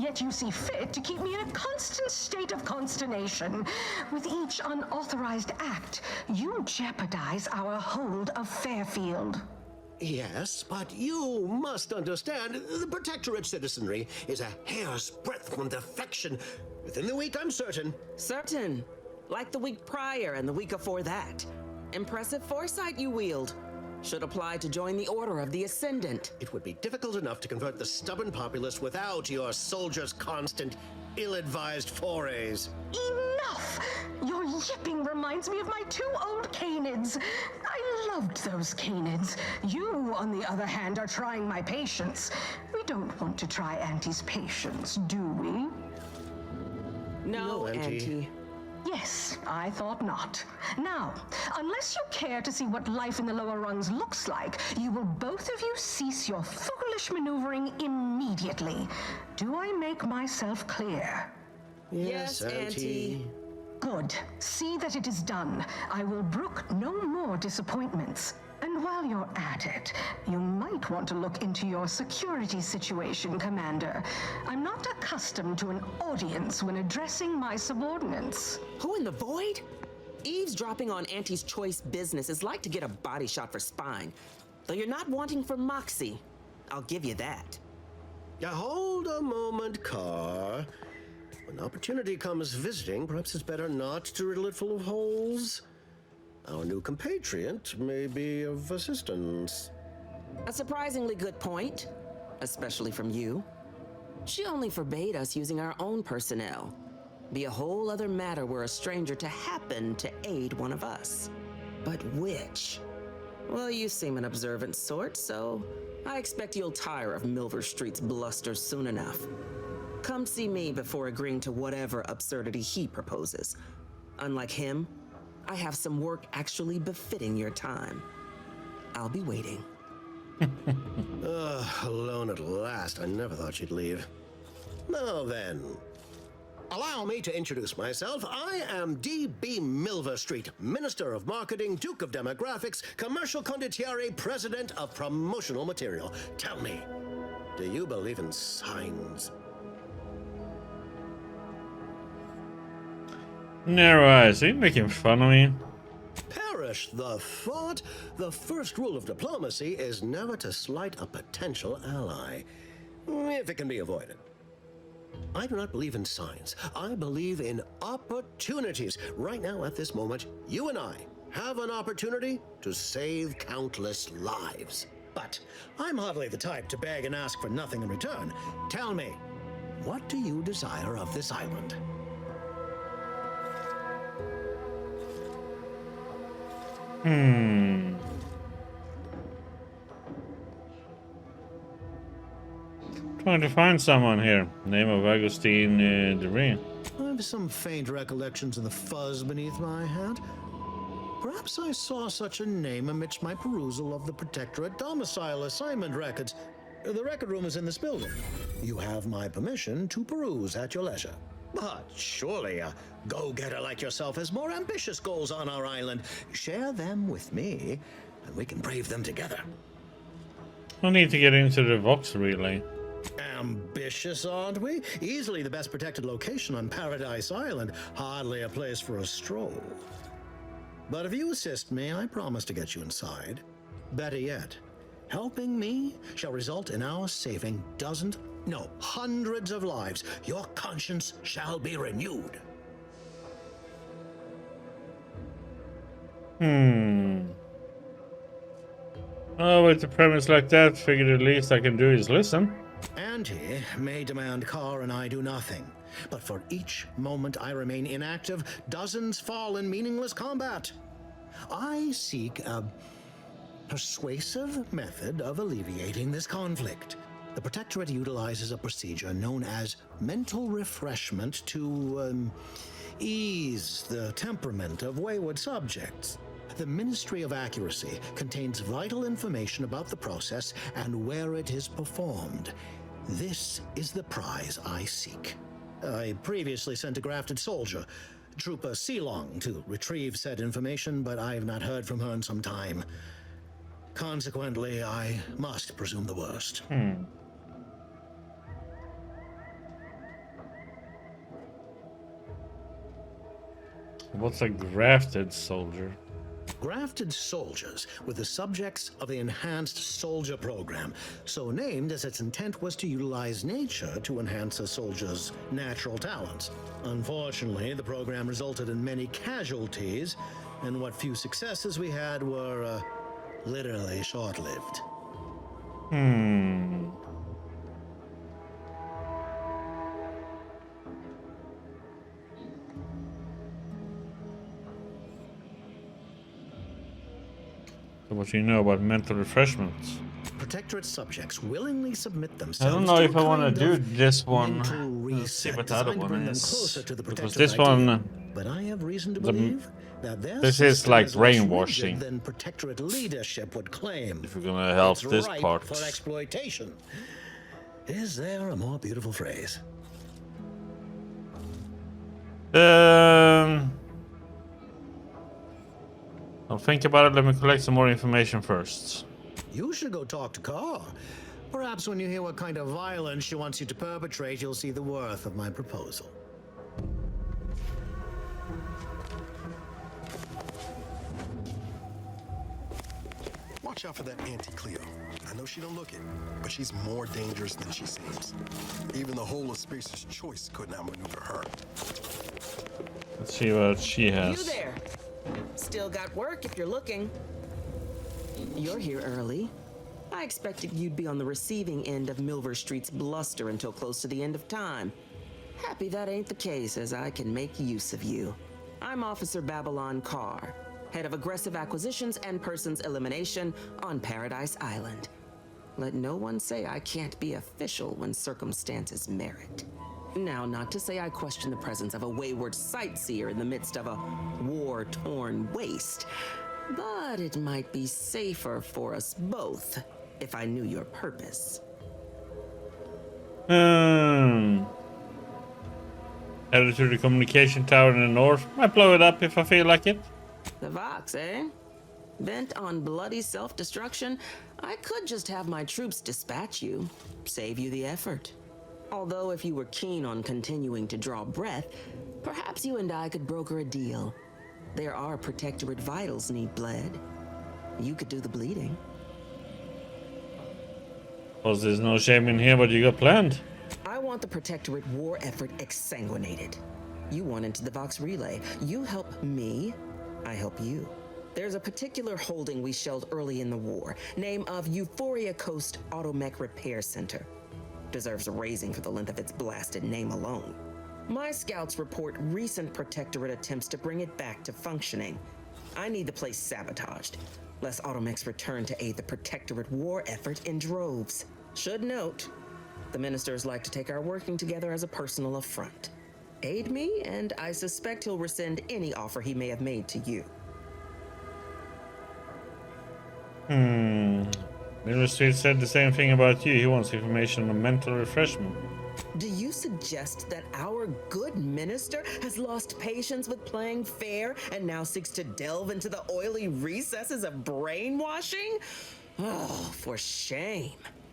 Yet you see fit to keep me in a constant state of consternation. With each unauthorized act, you jeopardize our hold of Fairfield. Yes, but you must understand, the Protectorate citizenry is a hair's breadth from defection. Within the week, I'm certain. Certain. Like the week prior and the week before that. Impressive foresight you wield. Should apply to join the Order of the Ascendant. It would be difficult enough to convert the stubborn populace without your soldiers' constant, ill-advised forays. Enough! Your yipping reminds me of my 2 old Canids. I loved those Canids. You, on the other hand, are trying my patience. We don't want to try Auntie's patience, do we? No, Auntie. Yes, I thought not. Now, unless you care to see what life in the lower rungs looks like, you will both of you cease your foolish maneuvering immediately. Do I make myself clear? Yes, Auntie. Good. See that it is done. I will brook no more disappointments. And while you're at it, you might want to look into your security situation, Commander. I'm not accustomed to an audience when addressing my subordinates. Who in the void? Eavesdropping on Auntie's choice business is like to get a body shot for spine. Though you're not wanting for moxie. I'll give you that. Hold a moment, Carr. When opportunity comes visiting, perhaps it's better not to riddle it full of holes. Our new compatriot may be of assistance. A surprisingly good point, especially from you. She only forbade us using our own personnel. Be a whole other matter were a stranger to happen to aid one of us. But which? Well, you seem an observant sort, so I expect you'll tire of Milver Street's bluster soon enough. Come see me before agreeing to whatever absurdity he proposes. Unlike him, I have some work actually befitting your time. I'll be waiting. Alone at last. I never thought she'd leave. Now then, allow me to introduce myself. I am D.B. Milver Street, Minister of Marketing, Duke of Demographics, Commercial Condottiere, President of Promotional Material. Tell me, do you believe in signs? Narrow eyes, are you making fun of me? Perish the thought. The first rule of diplomacy is never to slight a potential ally, if it can be avoided. I do not believe in signs. I believe in opportunities. Right now, at this moment, you and I have an opportunity to save countless lives. But I'm hardly the type to beg and ask for nothing in return. Tell me, what do you desire of this island? Trying to find someone here. Name of Augustine DeRee. I have some faint recollections of the fuzz beneath my hat. Perhaps I saw such a name amidst my perusal of the Protectorate domicile assignment records. The record room is in this building. You have my permission to peruse at your leisure. But surely a go-getter like yourself has more ambitious goals on our island. Share them with me, and we can brave them together. I need to get into the Vox relay. Ambitious, aren't we? Easily the best protected location on Paradise Island. Hardly a place for a stroll. But if you assist me, I promise to get you inside. Better yet, helping me shall result in our saving dozens, no, hundreds of lives. Your conscience shall be renewed. Oh, with the premise like that, figured the least I can do is listen. Auntie may demand Carr and I do nothing, but for each moment I remain inactive, dozens fall in meaningless combat. I seek a persuasive method of alleviating this conflict. The Protectorate utilizes a procedure known as mental refreshment to ease the temperament of wayward subjects. The Ministry of Accuracy contains vital information about the process and where it is performed. This is the prize I seek. I previously sent a grafted soldier, Trooper Sealong, to retrieve said information, but I have not heard from her in some time. Consequently, I must presume the worst. What's a grafted soldier? Grafted soldiers were the subjects of the Enhanced Soldier Program, so named as its intent was to utilize nature to enhance a soldier's natural talents. Unfortunately, the program resulted in many casualties, and what few successes we had were literally short-lived. So what do you know about mental refreshments? Protectorate subjects willingly submit themselves. I don't know to if I want to do this one. mental Let's see reset what the other designed to one bring them is. closer to the Because Protectorate this ideal. one, But I have reason to believe that their this is system like less brainwashing. rigid than Protectorate leadership would claim. if we're gonna help It's this ripe part. for exploitation. Is there a more beautiful phrase? I'll think about it. Let me collect some more information first. You should go talk to Carr. Perhaps when you hear what kind of violence she wants you to perpetrate, you'll see the worth of my proposal. Watch out for that Auntie Cleo. I know she don't look it, but she's more dangerous than she seems. Even the whole of Spacer's Choice couldn't outmaneuver her. Let's see what she has. You there. Still got work if you're looking. You're here early. I expected you'd be on the receiving end of Milver Street's bluster until close to the end of time. Happy that ain't the case, as I can make use of you. I'm Officer Babylon Carr, head of aggressive acquisitions and persons elimination on Paradise Island. Let no one say I can't be official when circumstances merit. Now, not to say I question the presence of a wayward sightseer in the midst of a war-torn waste, but it might be safer for us both if I knew your purpose. Headed to the communication tower in the north. Might blow it up if I feel like it. The Vox, eh? Bent on bloody self-destruction, I could just have my troops dispatch you, save you the effort. Although if you were keen on continuing to draw breath, perhaps you and I could broker a deal. There are Protectorate vitals need bled. You could do the bleeding. Well, there's no shame in here what you got planned. I want the Protectorate war effort exsanguinated. You want into the Vox relay. You help me, I help you. There's a particular holding we shelled early in the war, name of Euphoria Coast Automech Repair Center. Deserves a raising for the length of its blasted name alone. My scouts report recent Protectorate attempts to bring it back to functioning. I need the place sabotaged, lest Automechs return to aid the Protectorate war effort in droves. Should note, the ministers like to take our working together as a personal affront. Aid me, and I suspect he'll rescind any offer he may have made to you. Miller Street said the same thing about you. He wants information on mental refreshment. Do you suggest that our good minister has lost patience with playing fair and now seeks to delve into the oily recesses of brainwashing? Oh, for shame.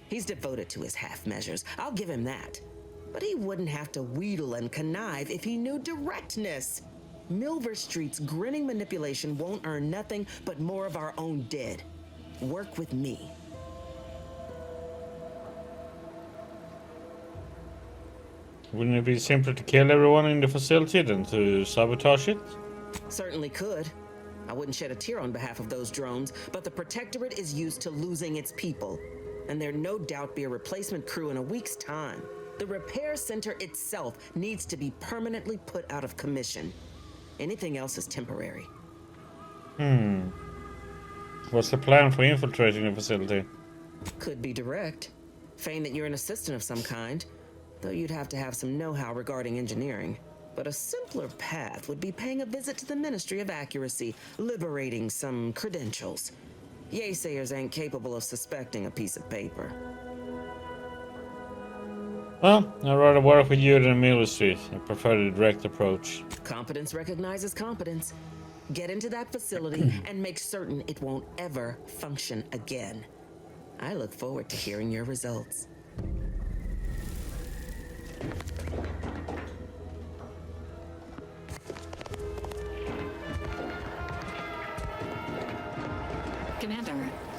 He's devoted to his half measures. I'll give him that. But he wouldn't have to wheedle and connive if he knew directness. Milver Street's grinning manipulation won't earn nothing but more of our own dead. Work with me. Wouldn't it be simpler to kill everyone in the facility than to sabotage it? Certainly could. I wouldn't shed a tear on behalf of those drones, but the Protectorate is used to losing its people, and there'll no doubt be a replacement crew in a week's time. The repair center itself needs to be permanently put out of commission. Anything else is temporary. What's the plan for infiltrating the facility? Could be direct. Feign that you're an assistant of some kind, though you'd have to have some know-how regarding engineering. But a simpler path would be paying a visit to the Ministry of Accuracy, liberating some credentials. Yaysayers ain't capable of suspecting a piece of paper. Well, I'd rather work with you than Miller Street. I prefer the direct approach. Competence recognizes competence. Get into that facility and make certain it won't ever function again. I look forward to hearing your results.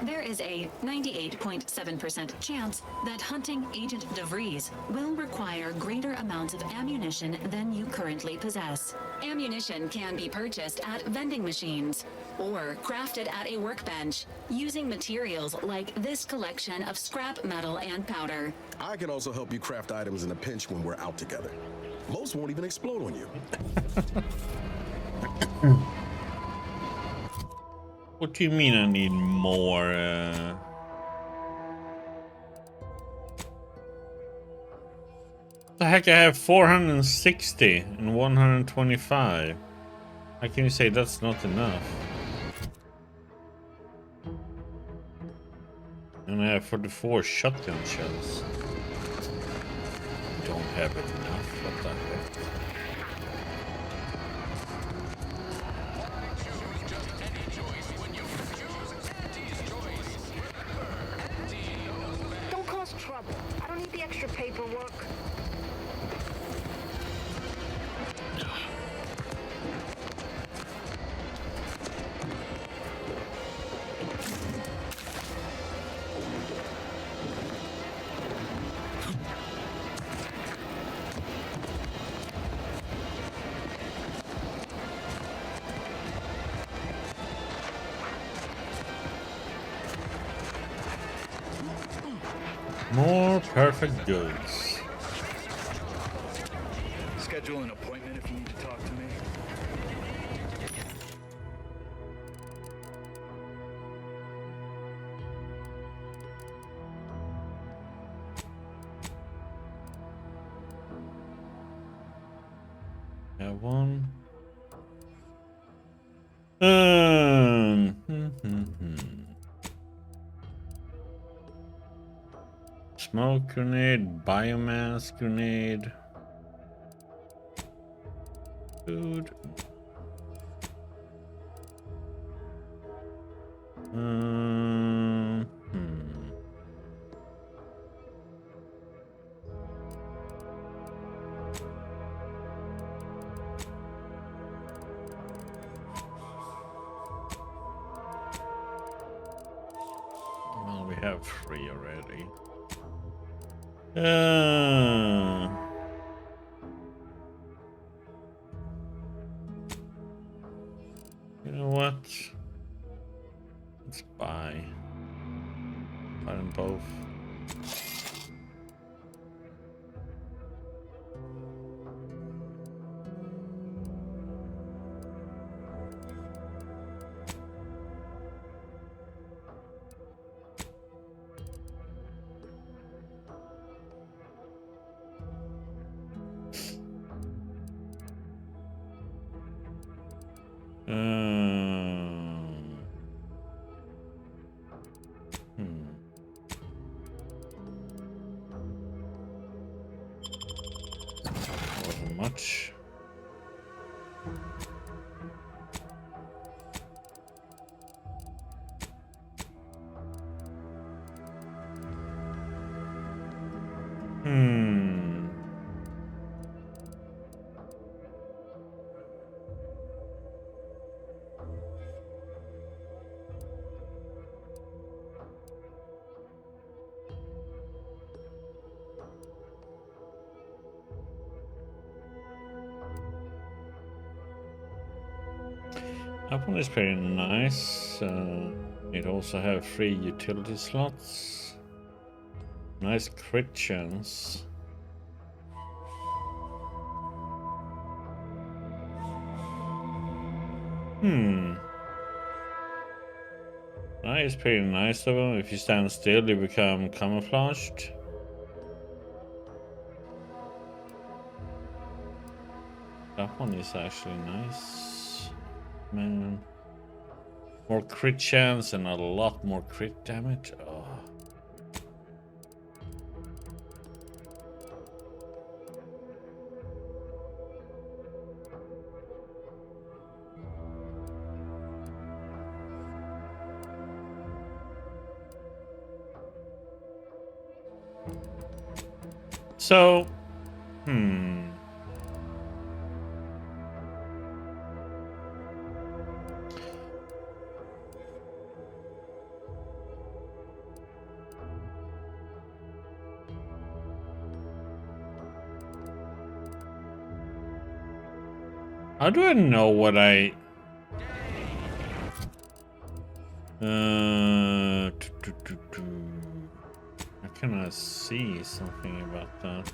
There is a 98.7% chance that hunting Agent DeVries will require greater amounts of ammunition than you currently possess. Ammunition can be purchased at vending machines or crafted at a workbench using materials like this collection of scrap metal and powder. I can also help you craft items in a pinch when we're out together. Most won't even explode on you. What do you mean I need more? The heck, I have 460 and 125. How can you say that's not enough? And I have 44 shotgun shells. Don't have it enough. What the heck? Don't cause trouble. I don't need the extra paperwork. More perfect goods. Schedule an appointment if you need to talk to me. Got one. Smoke grenade, biomass grenade. Food. Well, we have 3 already. You know what? Let's buy them both. Wasn't much. That one is pretty nice. It also have 3 utility slots. Nice crit chance. That is pretty nice of them. If you stand still, you become camouflaged. That one is actually nice. Man. More crit chance and a lot more crit damage. Oh. So, How do I know what I... How can I see something about that?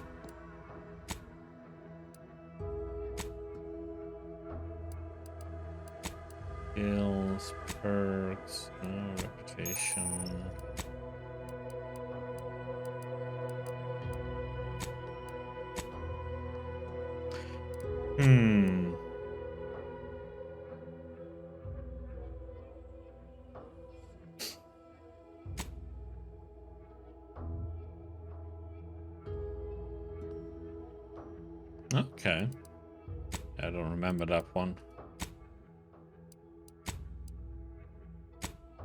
Skills, perks, reputation. Okay. I don't remember that one.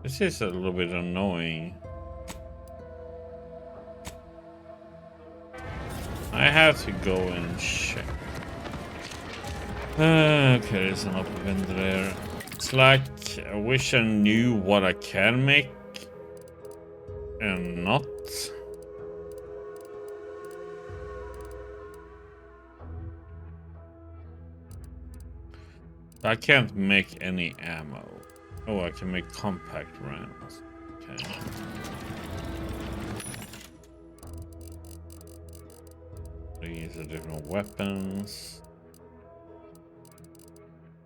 This is a little bit annoying. I have to go and check. Okay, there's an upper window there. It's like, I wish I knew what I can make and not. I can't make any ammo. Oh, I can make compact rounds. Okay. These are different weapons.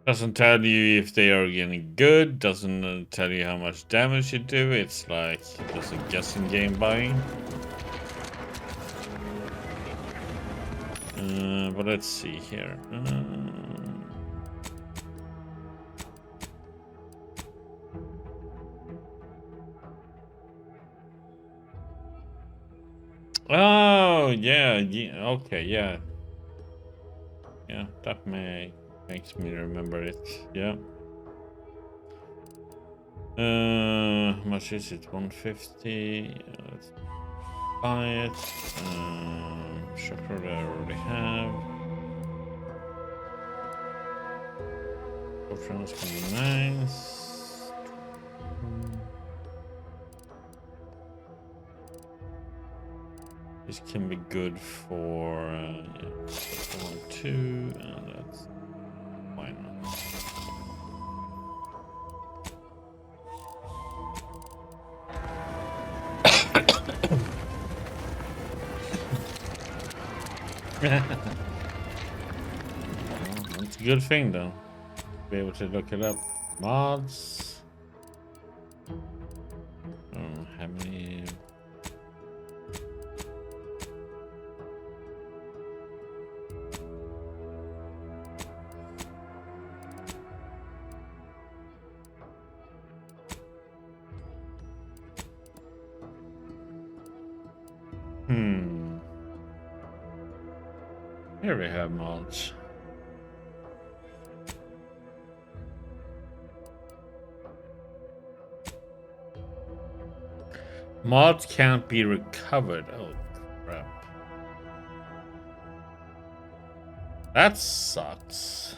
Doesn't tell you if they are getting good. Doesn't tell you how much damage you do. It's like just a guessing game buying. But let's see here. Oh yeah, okay, yeah, that makes me remember it. Yeah. How much is it? 150. Let's buy it. Chocolate I already have. Options can be nice. This can be good for 1, 2, and that's why not. That's a good thing though. Be able to look it up. Mods. How many? Here we have mods. Mods can't be recovered. Oh crap. That sucks.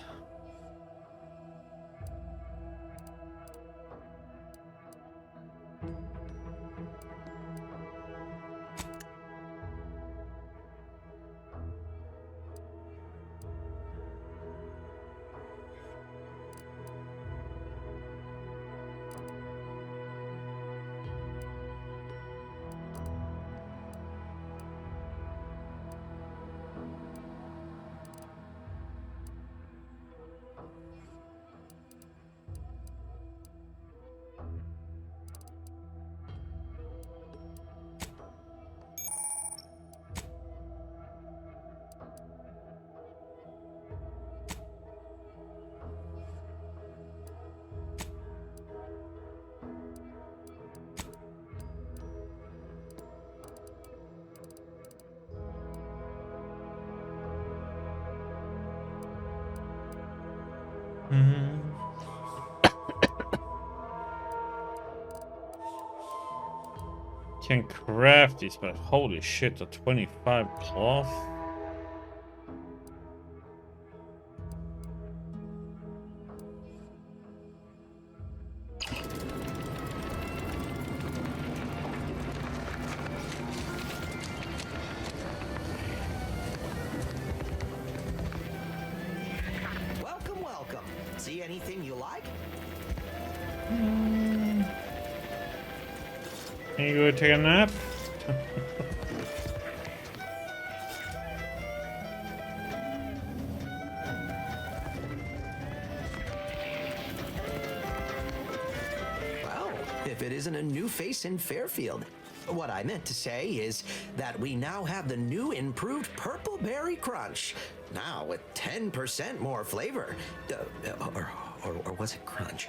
Can craft these, but holy shit, a 25 cloth. Welcome, welcome. Can you go take a nap? Well, if it isn't a new face in Fairfield. What I meant to say is that we now have the new improved Purple Berry Crunch. Now with 10% more flavor. Or was it Crunch?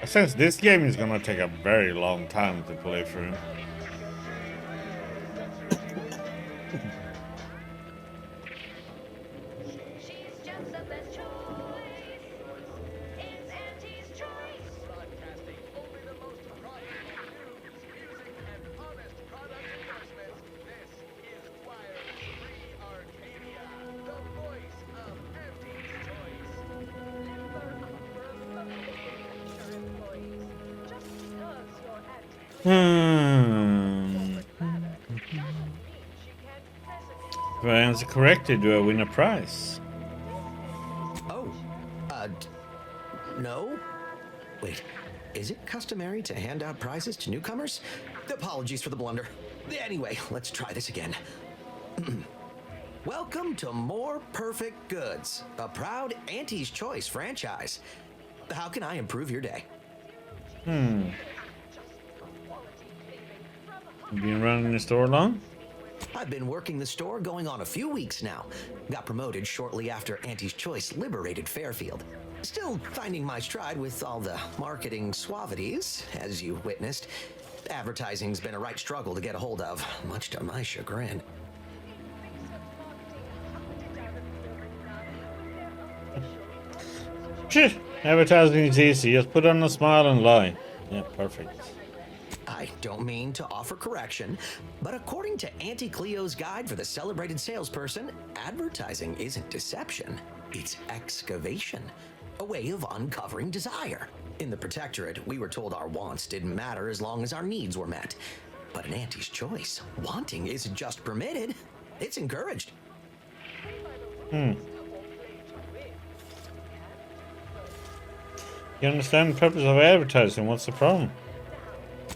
Since this game is gonna take a very long time to play through. If I answer correctly, do I win a prize? Oh, no? Wait, is it customary to hand out prizes to newcomers? Apologies for the blunder. Anyway, let's try this again. Welcome to More Perfect Goods, a proud Auntie's Choice franchise. How can I improve your day? You been running the store long? I've been working the store going on a few weeks now. Got promoted shortly after Auntie's Choice liberated Fairfield. Still finding my stride with all the marketing suavities, as you witnessed. Advertising's been a right struggle to get a hold of, much to my chagrin. Advertising is easy. Just put on a smile and lie. Yeah, perfect. I don't mean to offer correction, but according to Auntie Cleo's guide for the celebrated salesperson, advertising isn't deception, it's excavation, a way of uncovering desire. In the Protectorate, we were told our wants didn't matter as long as our needs were met. But in Auntie's Choice, wanting isn't just permitted, it's encouraged. You understand the purpose of advertising? What's the problem?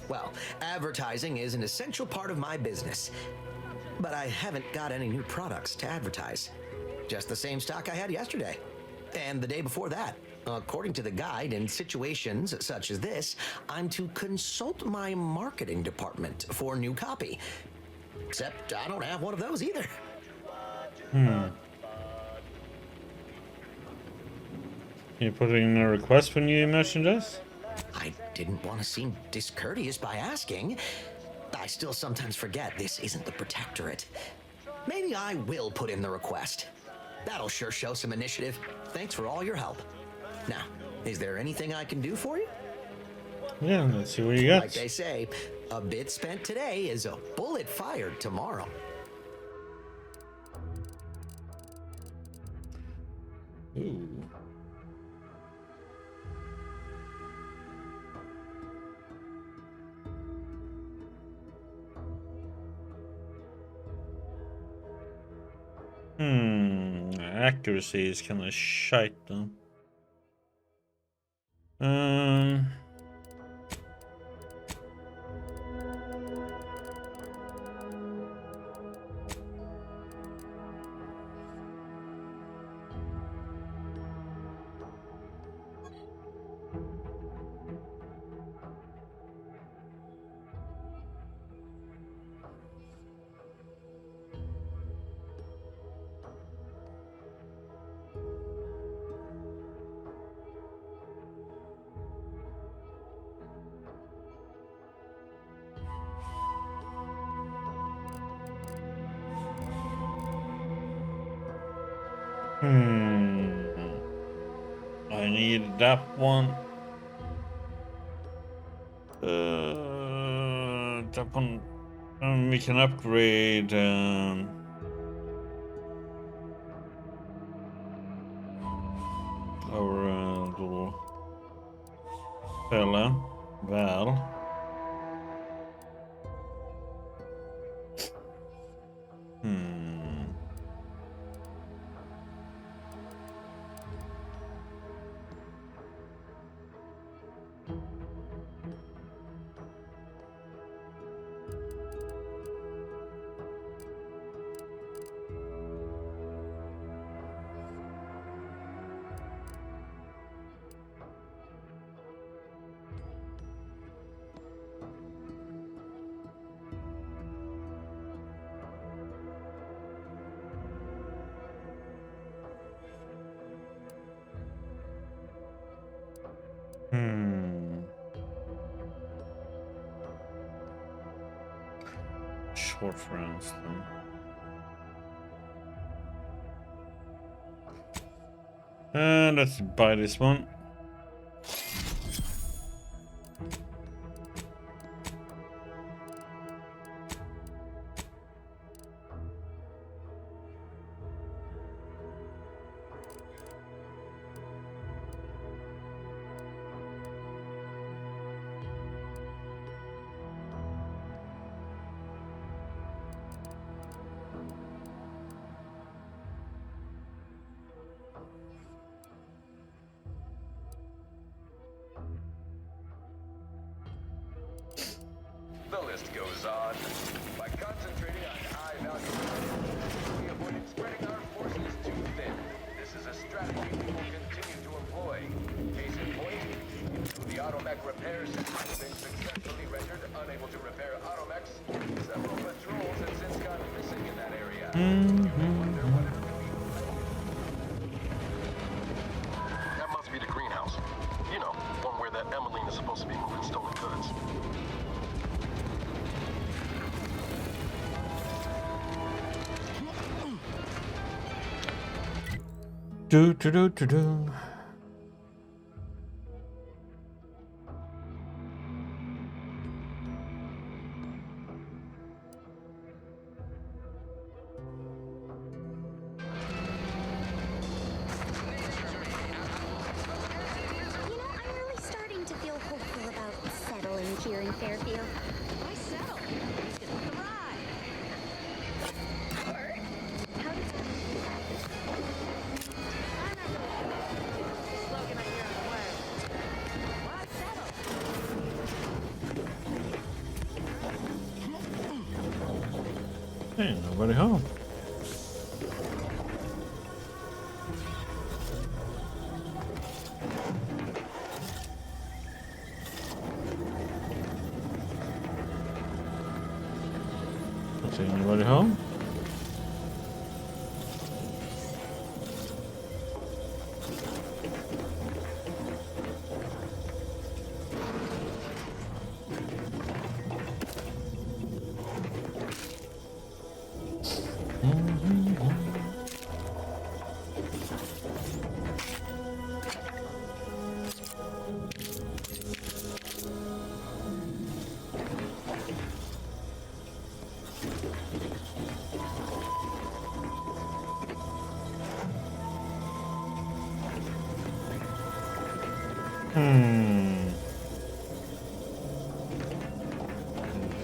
Well, advertising is an essential part of my business. But I haven't got any new products to advertise. Just the same stock I had yesterday. And the day before that. According to the guide, in situations such as this, I'm to consult my marketing department for new copy. Except I don't have one of those either. You put in a request for new merchandise? I didn't want to seem discourteous by asking. I still sometimes forget this isn't the Protectorate. Maybe I will put in the request. That'll sure show some initiative. Thanks for all your help. Now, is there anything I can do for you? Yeah, let's see what you got. Like they say, a bit spent today is a bullet fired tomorrow. Ooh. Accuracy is kind of shite though. I need that one. That one. We can upgrade. Our little fella, Val. short rounds then. Let's buy this one. The list goes on. By concentrating on high value, we avoided spreading our forces too thin. This is a strategy we will continue to employ. Case in point, the automech repair system has been successfully rendered unable to repair automechs. Several patrols have since gone missing in that area. That must be the greenhouse. You know, one where that Emmeline is supposed to be moving stolen goods. Do do do do do. You know, I'm really starting to feel hopeful about settling here in Fairfield. Why settle? You can thrive. Or how does slogan I hear on the way. Why settle? Hey, nobody home. Is anybody home?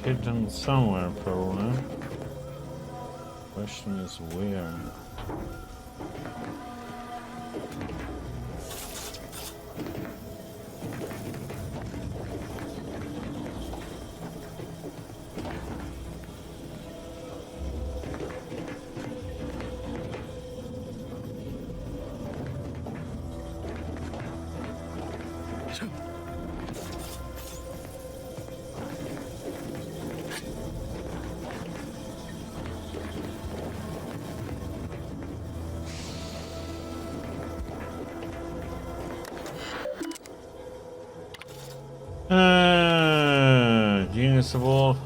Hidden somewhere, probably. Question is where. Genius of all.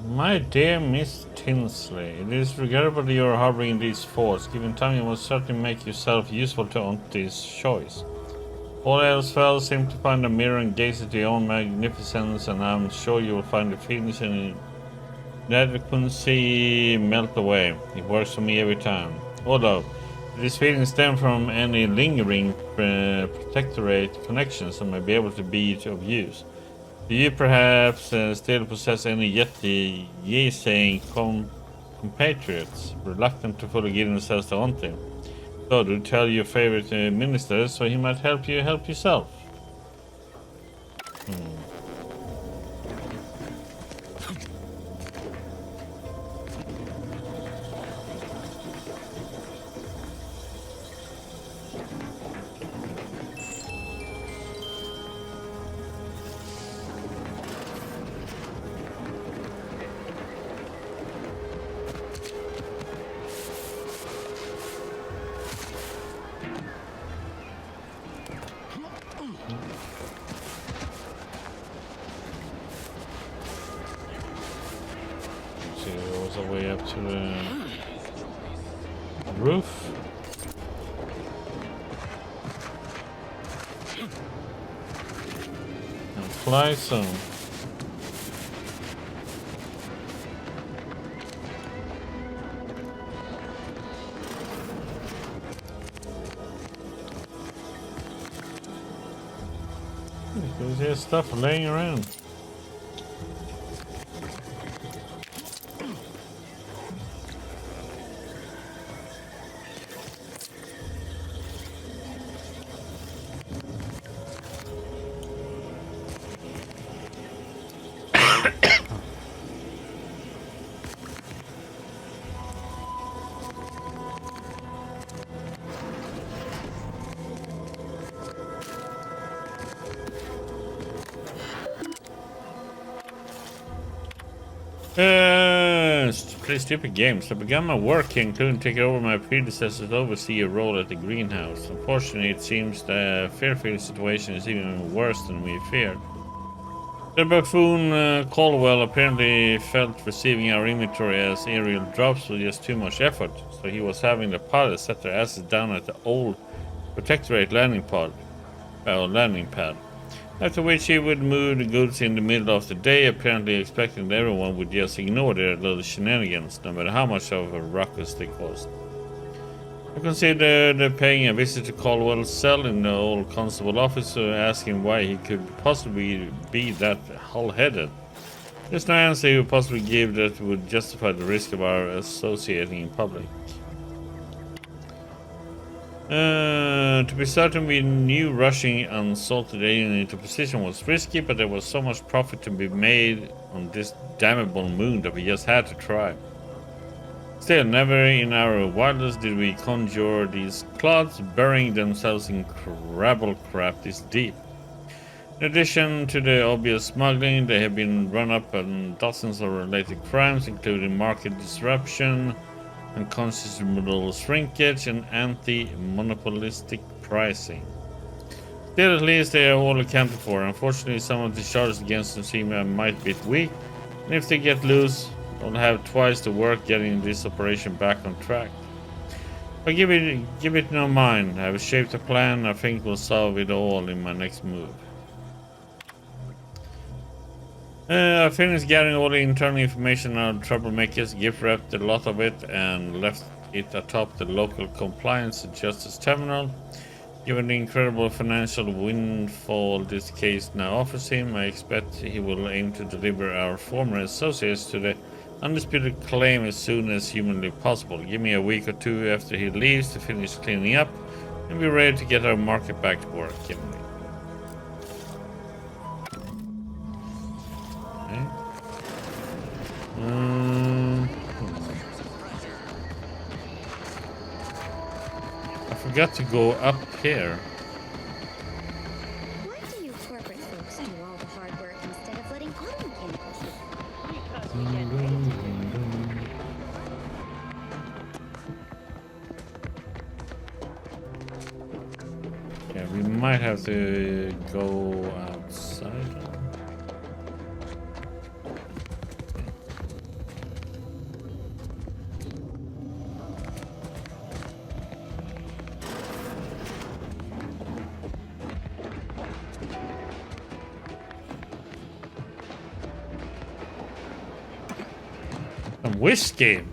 My dear Miss Tinsley, it is regrettable that you are harboring these thoughts. Given time, you will certainly make yourself useful to Auntie's choice. All else fails, simply find a mirror and gaze at your own magnificence, and I'm sure you will find the feelings and inadequacy melt away. It works for me every time. Although, these feelings stem from any lingering protectorate connections that may be able to be of use. Do you perhaps still possess any yet-saying compatriots, reluctant to fully give themselves to Auntie? So do tell your favorite minister so he might help you help yourself. way up to the roof. And fly zone. There's stuff laying around. Play stupid games. I began my work here, including taking over my predecessor's overseer role at the greenhouse. Unfortunately, it seems the Fairfield situation is even worse than we feared. The buffoon Caldwell apparently felt receiving our inventory as aerial drops was just too much effort, so he was having the pilots set their asses down at the old Protectorate landing pad. After which he would move the goods in the middle of the day, apparently expecting that everyone would just ignore their little shenanigans, no matter how much of a ruckus they caused. I considered paying a visit to Caldwell's cell in the old constable office to ask him why he could possibly be that hull-headed. There's no answer he would possibly give that would justify the risk of our associating in public. To be certain, we knew rushing unsalted alien into position was risky, but there was so much profit to be made on this damnable moon that we just had to try. Still, never in our wildest did we conjure these clods burying themselves in crabble crap this deep. In addition to the obvious smuggling, they have been run up on dozens of related crimes, including market disruption, unconscionable shrinkage, and anti-monopolistic pricing. Still, at least they are all accounted for. Unfortunately, some of the charges against them seem a mite bit weak, and if they get loose, they'll have twice the work getting this operation back on track. But give it no mind. I have shaped a plan I think will solve it all in my next move. I finished gathering all the internal information on troublemakers, gift wrapped a lot of it, and left it atop the local compliance justice terminal. Given the incredible financial windfall this case now offers him, I expect he will aim to deliver our former associates to the undisputed claim as soon as humanly possible. Give me a week or two after he leaves to finish cleaning up, and be ready to get our market back to work. I forgot to go up here. Why do you corporate folks do all the hard work instead of letting auto mechanicals do it? Because we get paid to. Yeah, we might have to go outside. Some whiskey.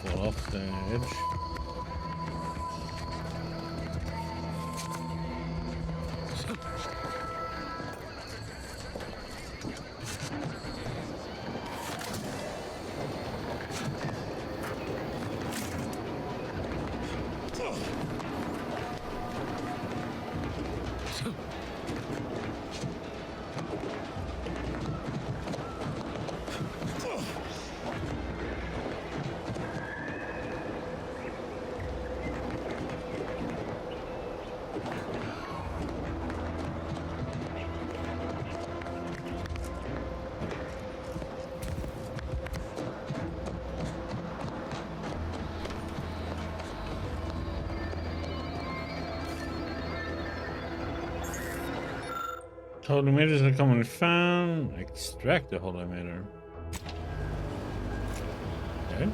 Fall off the edge. Holy emitters are commonly found. Extract the holy emitter. Okay.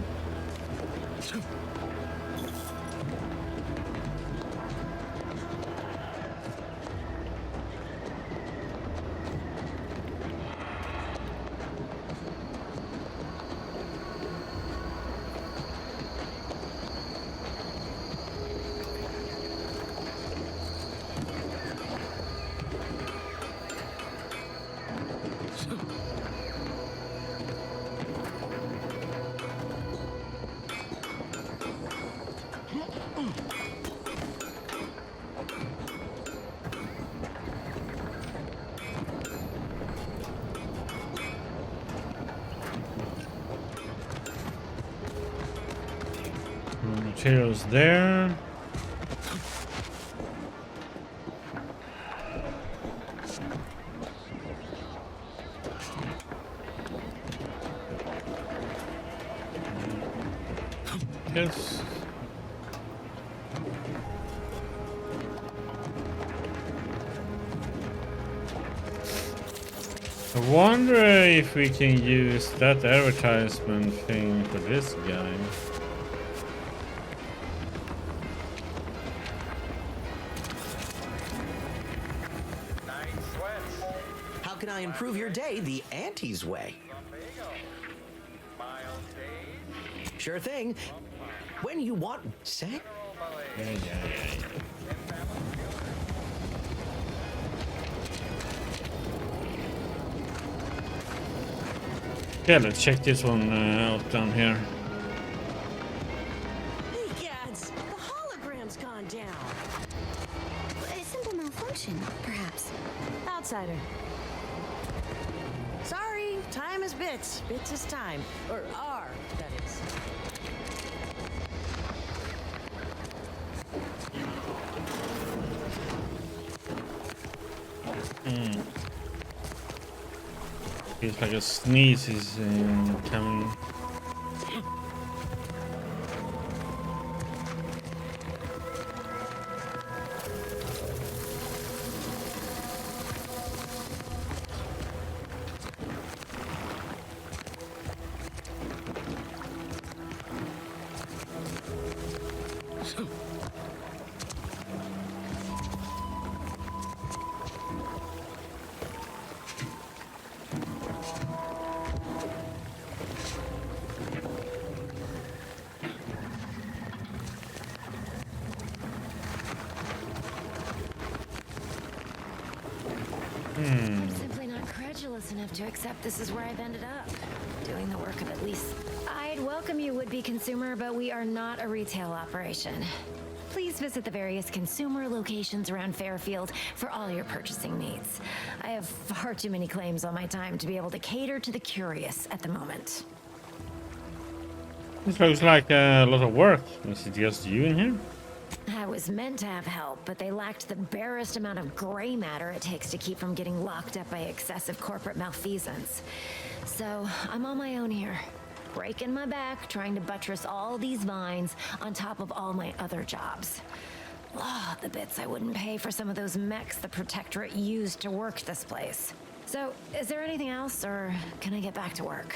Materials there. Yes. I wonder if we can use that advertisement thing for this guy. How can I improve your day the Auntie's way? Sure thing. When you want, say. Yeah. Yeah, let's check this one out down here. Hey, Gads, the hologram's gone down. A simple malfunction, perhaps. Outsider. Sorry, time is bits. Bits is time. Or are, that is. Feels like a sneeze is coming. I'm simply not credulous enough to accept this is where I've ended up. Doing the work of at least... I'd welcome you, would-be consumer, but we are not a retail operation. Please visit the various consumer locations around Fairfield for all your purchasing needs. I have far too many claims on my time to be able to cater to the curious at the moment. This looks like a lot of work. Is it just you in here? I was meant to have help, but they lacked the barest amount of gray matter it takes to keep from getting locked up by excessive corporate malfeasance. So I'm on my own here, breaking my back, trying to buttress all these vines on top of all my other jobs. Oh, the bits I wouldn't pay for some of those mechs the Protectorate used to work this place. So, is there anything else, or can I get back to work?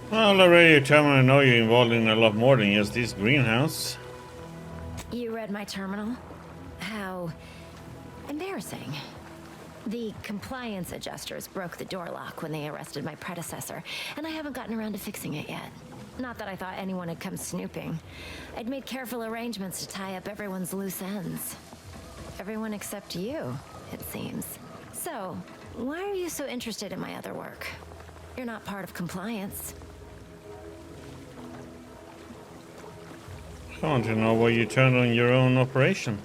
Well, already terminal, I know you're involved in a lot more than just this greenhouse. You read my terminal? How embarrassing. The compliance adjusters broke the door lock when they arrested my predecessor, and I haven't gotten around to fixing it yet. Not that I thought anyone had come snooping. I'd made careful arrangements to tie up everyone's loose ends. Everyone except you, it seems. So, Why are you so interested in my other work? You're not part of compliance. I want to know why you turned on your own operation.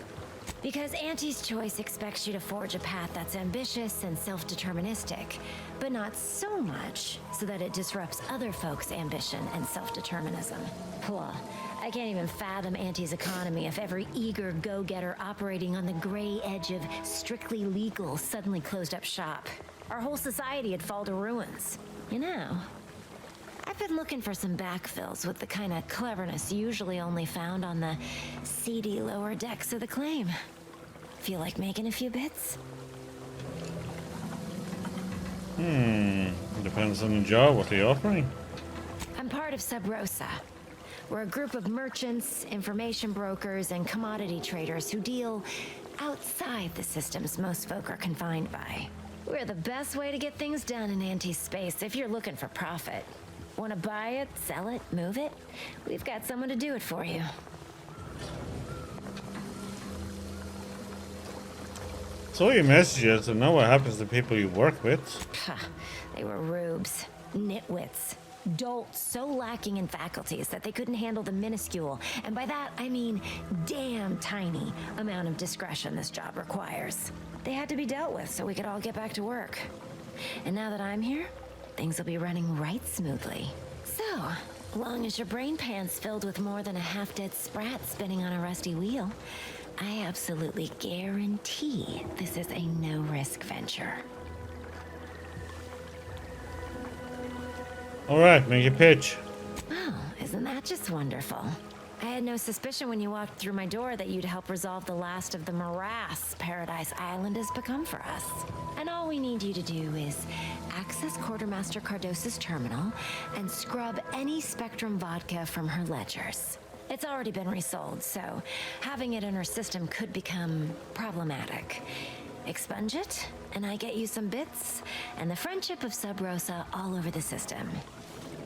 Because Auntie's choice expects you to forge a path that's ambitious and self-deterministic, but not so much so that it disrupts other folks' ambition and self-determinism. Blah. I can't even fathom Auntie's economy if every eager go-getter operating on the gray edge of strictly legal suddenly closed up shop. Our whole society would fall to ruins. You know, I've been looking for some backfills with the kind of cleverness usually only found on the seedy lower decks of the claim. Feel like making a few bits? Depends on the job, what they're offering. I'm part of Sub Rosa. We're a group of merchants, information brokers, and commodity traders who deal outside the systems most folk are confined by. We're the best way to get things done in anti-space if you're looking for profit. Want to buy it, sell it, move it? We've got someone to do it for you. So your messages and know what happens to people you work with. They were rubes, nitwits, dolts so lacking in faculties that they couldn't handle the minuscule, and by that I mean damn tiny, amount of discretion this job requires. They had to be dealt with so we could all get back to work. And now that I'm here, things will be running right smoothly. So, long as your brain pan's filled with more than a half-dead sprat spinning on a rusty wheel, I absolutely guarantee this is a no-risk venture. Alright, make a pitch. Oh, isn't that just wonderful? I had no suspicion when you walked through my door that you'd help resolve the last of the morass Paradise Island has become for us. And all we need you to do is access Quartermaster Cardos's terminal and scrub any Spectrum vodka from her ledgers. It's already been resold, so having it in her system could become problematic. Expunge it, and I get you some bits, and the friendship of Sub Rosa all over the system.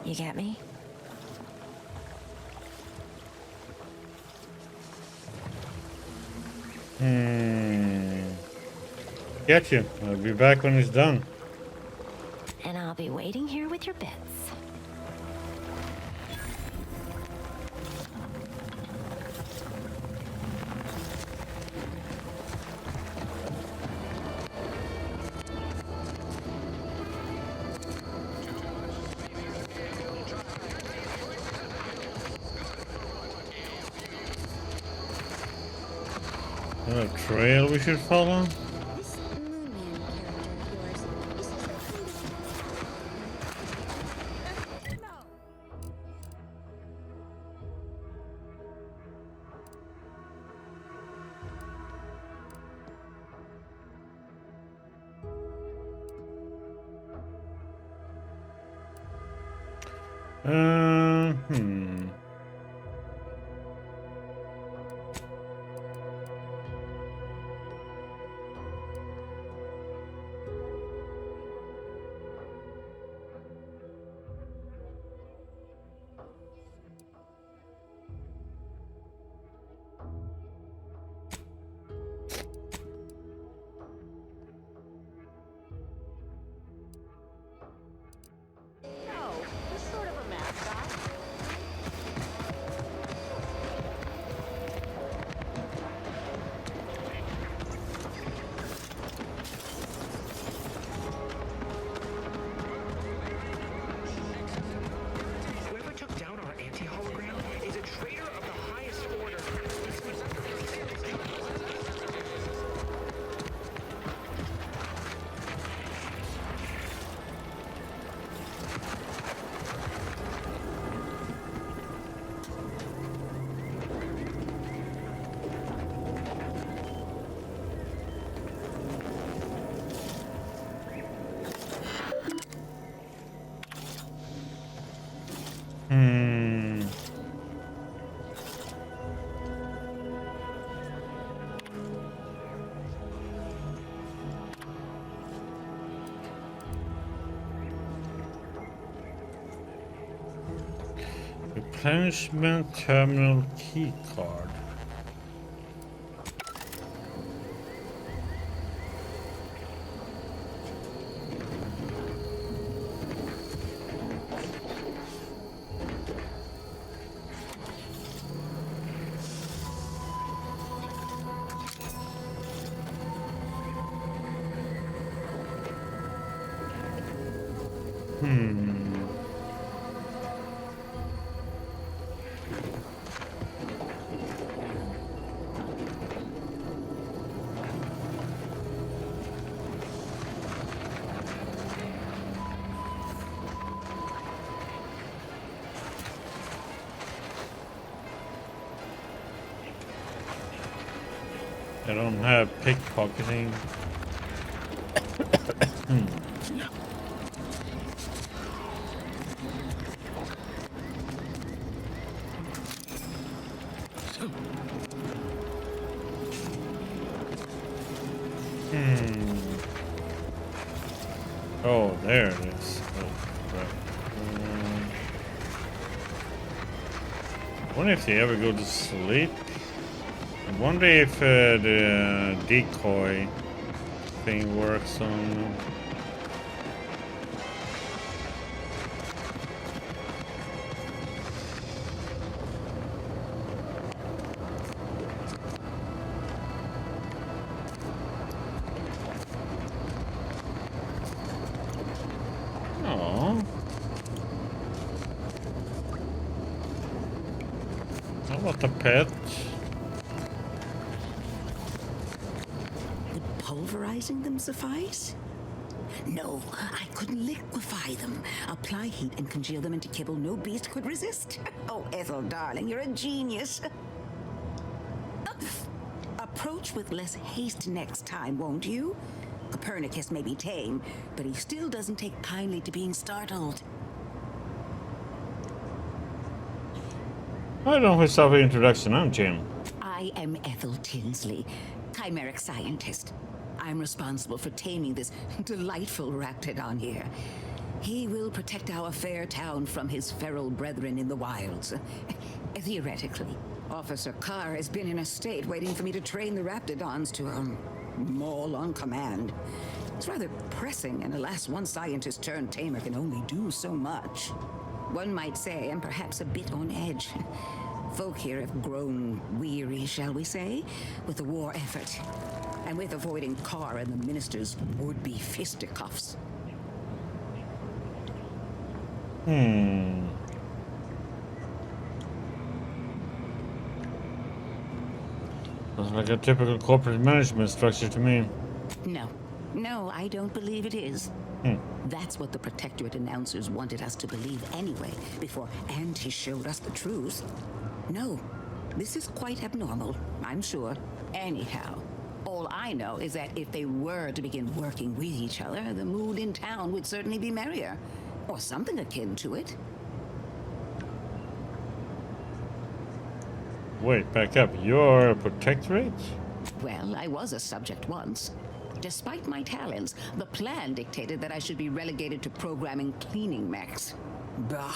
You get me? Get you. I'll be back when it's done. And I'll be waiting here with your bits. A trail we should follow? This Moon Man character of yours, is he some kind of... Replenishment terminal key card. I don't have pickpocketing. Oh, there it is. Oh, crap. I wonder if they ever go to sleep. I wonder if the decoy thing works on them. Oh. How about the pet? Pulverizing them suffice? No, I couldn't liquefy them. Apply heat and congeal them into kibble no beast could resist. Oh, Ethel, darling, you're a genius. Approach with less haste next time, won't you? Copernicus may be tame, but he still doesn't take kindly to being startled. I don't know his self-introduction, I'm Jim. I am Ethel Tinsley, chimeric scientist. I'm responsible for taming this delightful raptidon here. He will protect our fair town from his feral brethren in the wilds. Theoretically. Officer Carr has been in a state waiting for me to train the raptidons to, maul on command. It's rather pressing, and alas, one scientist turned tamer can only do so much. One might say I'm perhaps a bit on edge. Folk here have grown weary, shall we say, with the war effort. And with avoiding Carr and the minister's would-be fisticuffs. Sounds like a typical corporate management structure to me. No, I don't believe it is. That's what the Protectorate announcers wanted us to believe anyway, before Auntie showed us the truth. No, this is quite abnormal, I'm sure. Anyhow, all I know is that if they were to begin working with each other, the mood in town would certainly be merrier. Or something akin to it. Wait, back up. You're a protectorate? Well, I was a subject once. Despite my talents, the plan dictated that I should be relegated to programming cleaning mechs. Bah.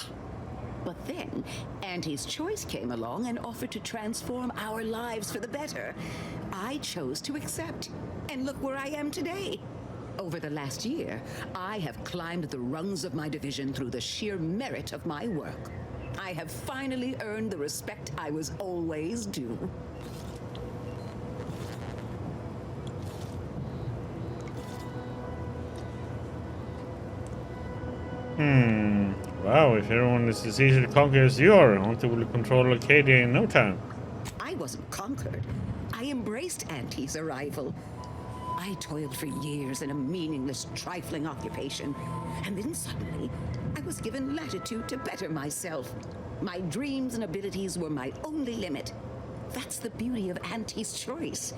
But then, Auntie's Choice came along and offered to transform our lives for the better. I chose to accept. And look where I am today. Over the last year, I have climbed the rungs of my division through the sheer merit of my work. I have finally earned the respect I was always due. Wow, if everyone is as easy to conquer as you are, Auntie will control Arcadia in no time. I wasn't conquered. I embraced Auntie's arrival. I toiled for years in a meaningless, trifling occupation. And then suddenly, I was given latitude to better myself. My dreams and abilities were my only limit. That's the beauty of Auntie's Choice.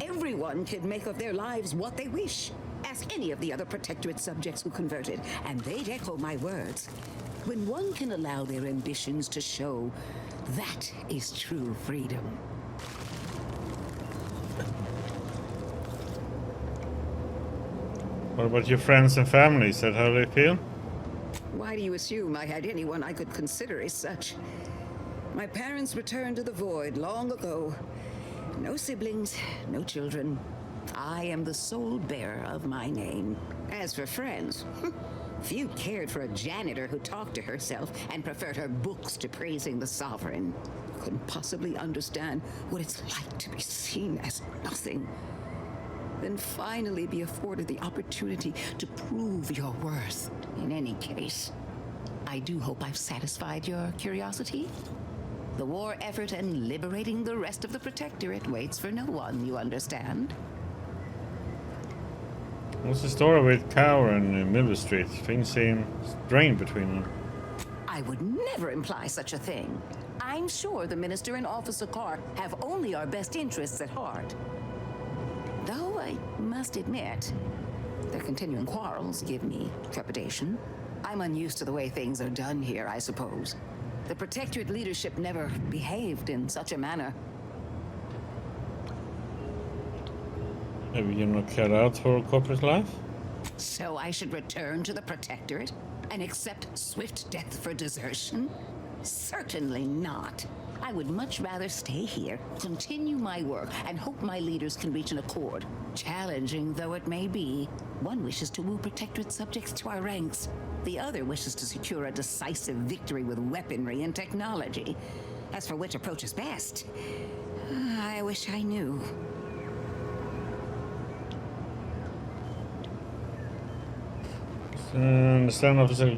Everyone can make of their lives what they wish. Ask any of the other Protectorate subjects who converted, and they'd echo my words. When one can allow their ambitions to show, that is true freedom. What about your friends and family? Is that how they feel? Why do you assume I had anyone I could consider as such? My parents returned to the void long ago. No siblings, no children. I am the sole bearer of my name. As for friends, few cared for a janitor who talked to herself and preferred her books to praising the sovereign. Couldn't possibly understand what it's like to be seen as nothing. then finally be afforded the opportunity to prove your worth. In any case, I do hope I've satisfied your curiosity. The war effort and liberating the rest of the Protectorate waits for no one, you understand? What's the story with Cower and Milver Street? Things seem strained between them. I would never imply such a thing. I'm sure the Minister and Officer Carr have only our best interests at heart. Though I must admit, their continuing quarrels give me trepidation. I'm unused to the way things are done here, I suppose. The Protectorate leadership never behaved in such a manner. Maybe you're not cut out for corporate life? So I should return to the Protectorate and accept swift death for desertion? Certainly not. I would much rather stay here, continue my work, and hope my leaders can reach an accord. Challenging though it may be, one wishes to woo Protectorate subjects to our ranks. The other wishes to secure a decisive victory with weaponry and technology. As for which approach is best, I wish I knew. Understand Officer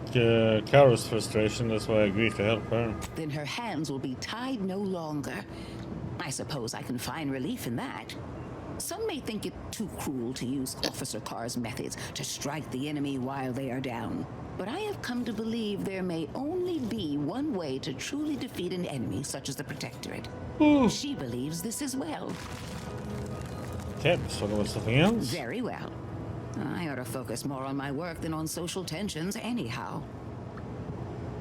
Carol's frustration, that's why I agreed to help her. Then her hands will be tied no longer. I suppose I can find relief in that. Some may think it too cruel to use Officer Carr's methods to strike the enemy while they are down. But I have come to believe there may only be one way to truly defeat an enemy such as the Protectorate. She believes this as well. Okay, let's talk about something else. Very well. I ought to focus more on my work than on social tensions anyhow.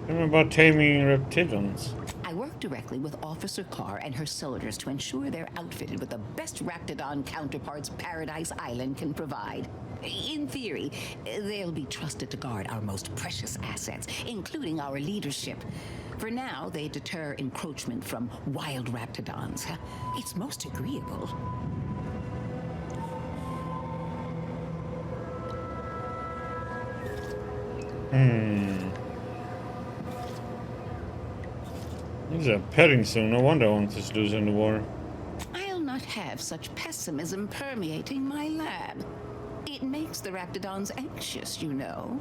Remember about taming reptilians? I work directly with Officer Carr and her soldiers to ensure they're outfitted with the best Raptidon counterparts Paradise Island can provide. In theory, they'll be trusted to guard our most precious assets, including our leadership. For now, they deter encroachment from wild Raptidons. It's most agreeable. He's a petting zoo. No wonder I want to lose in the war. I'll not have such pessimism permeating my lab. It makes the Raptidons anxious, you know.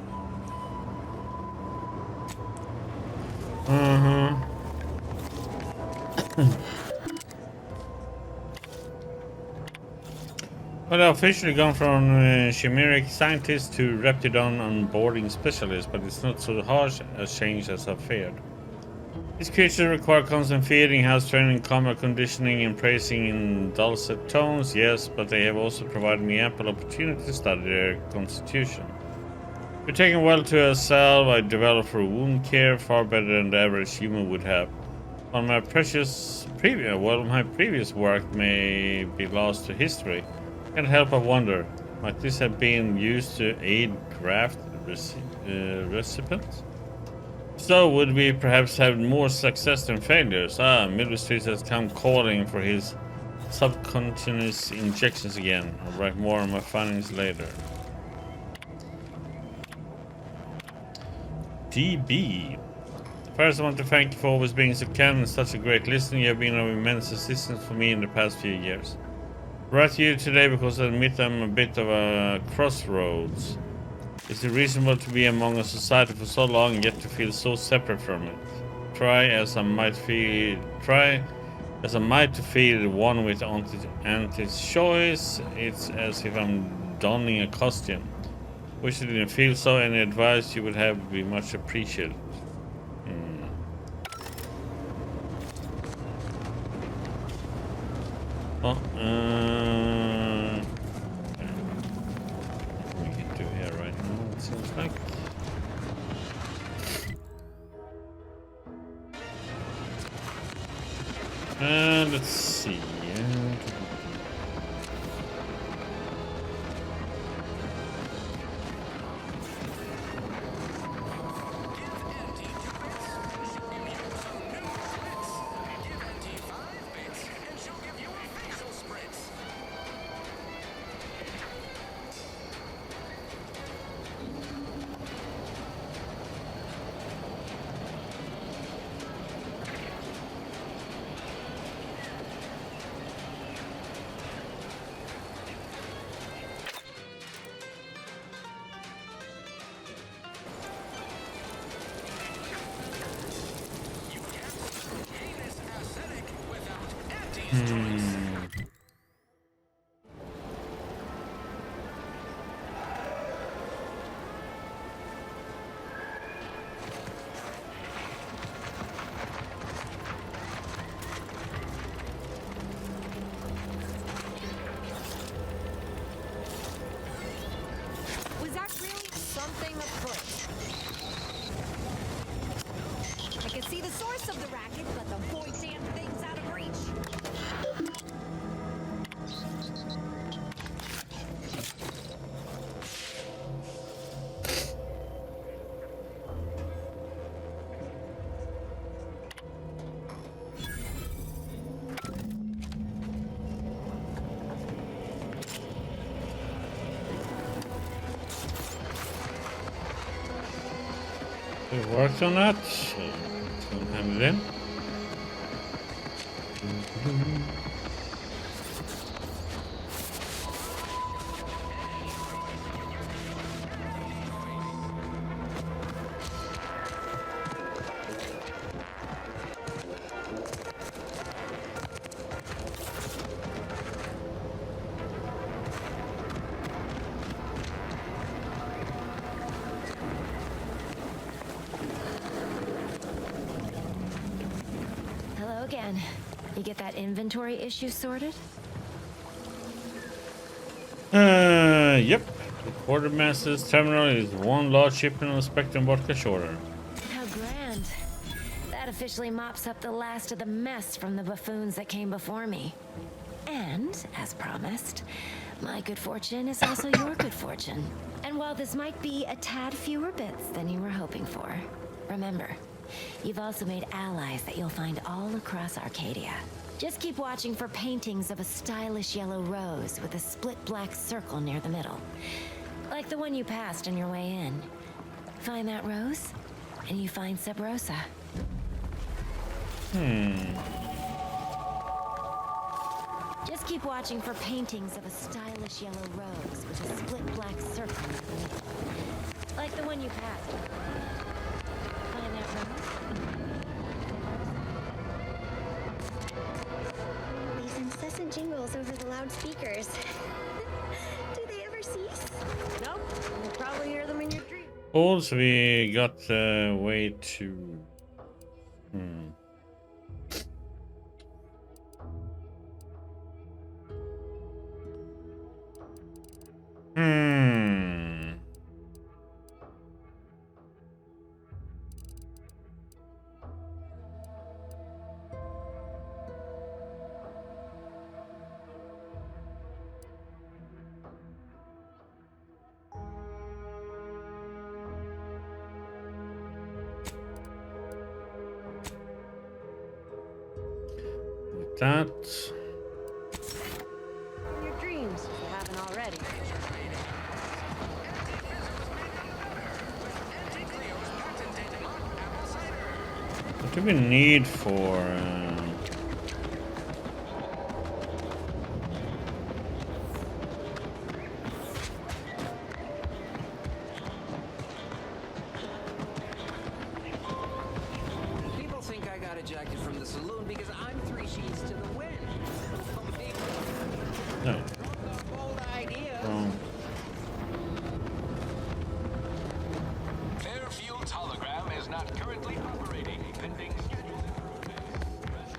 Well, I've officially gone from chimeric scientist to Raptidon onboarding specialist, but it's not so harsh a change as I feared. These creatures require constant feeding, house training, combat conditioning, and praising in dulcet tones, yes, but they have also provided me ample opportunity to study their constitution. We're taken well to a salve I developed for wound care, far better than the average human would have. On my my previous work may be lost to history. Can't help but wonder, might this have been used to aid graft recipients? So would we perhaps have more success than failures? Milver Street has come calling for his subcutaneous injections again. I'll write more on my findings later. DB. First, I want to thank you for always being so kind and such a great listener. You have been of immense assistance for me in the past few years. I write to you today because I admit I'm a bit of a crossroads. Is it reasonable to be among a society for so long and yet to feel so separate from it? Try as I might to feel one with anti-choice, it's as if I'm donning a costume. Wish I didn't feel so. Any advice you would have would be much appreciated. We can do here right now, it seems like. Let's see. Was that really something afoot? I can see the source of the racket, but the whole damn thing's out of reach. It works on that. So let's go and hand it in. Hello again. You get that inventory issue sorted? Yep. The quartermaster's terminal is one large shipment of Spectrum vodka shorter. How grand. That officially mops up the last of the mess from the buffoons that came before me. And, as promised, my good fortune is also your good fortune. And while this might be a tad fewer bits than you were hoping for, remember, you've also made allies that you'll find all across Arcadia. Just keep watching for paintings of a stylish yellow rose with a split black circle near the middle. Like the one you passed on your way in. Find that rose, and you find Sub Rosa. Just keep watching for paintings of a stylish yellow rose with a split black circle near the middle. Like the one you passed. Find that rose? These incessant jingles over the loudspeakers. Do they ever cease? Nope. You'll probably hear them in your dreams. Also, we got way to. That. In your dreams, if you haven't already. What do we need for? People think I got ejected from the saloon because I'm 3 sheets to the wind. No. Bold idea. Fairfield's hologram is not currently operating, pending scheduled improvements. Rest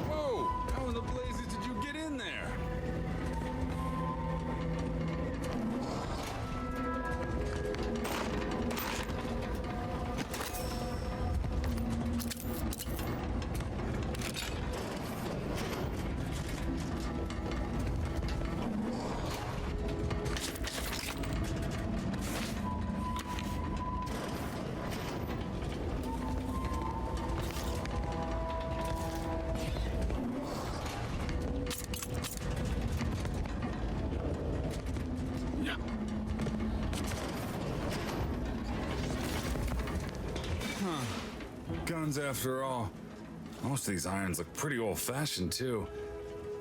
Whoa! How in the blazes did you get in there? Guns after all. Most of these irons look pretty old-fashioned, too.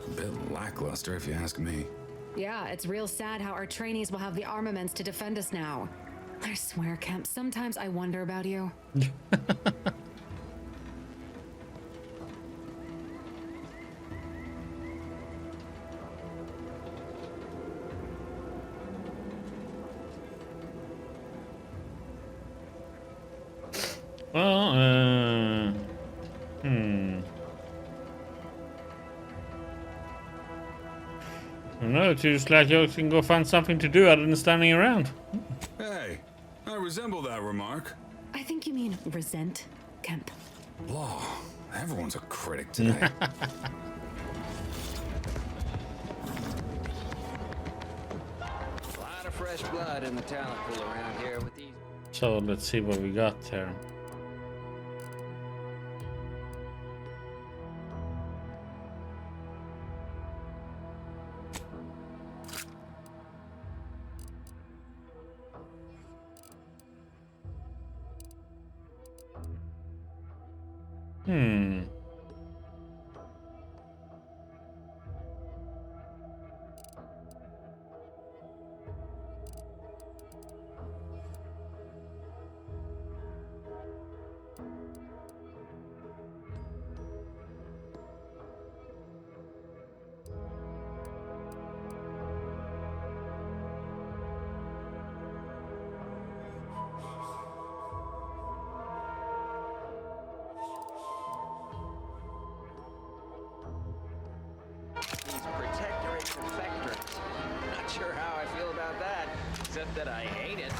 A bit lackluster, if you ask me. Yeah, it's real sad how our trainees will have the armaments to defend us now. I swear, Kemp, sometimes I wonder about you. Well, No, just like you can go find something to do other than standing around. Hey, I resemble that remark. I think you mean resent, Kemp. Law, everyone's a critic today. A lot of fresh blood in the talent pool around here with these. So let's see what we got there. Except that I hate it.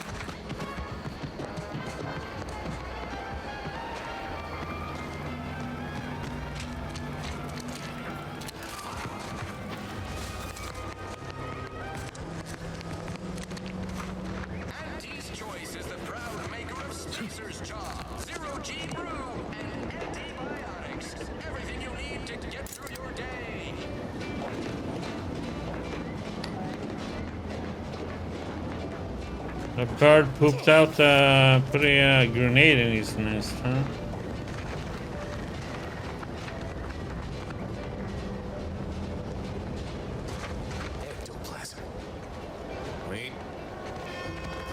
Auntie's Choice is the proud maker of Spacer's Jaw, Zero G Brew, and antibiotics. Everything you need to get through your day. A bird pooped out putting a grenade in his nest, huh? Ectoplasm. Wait.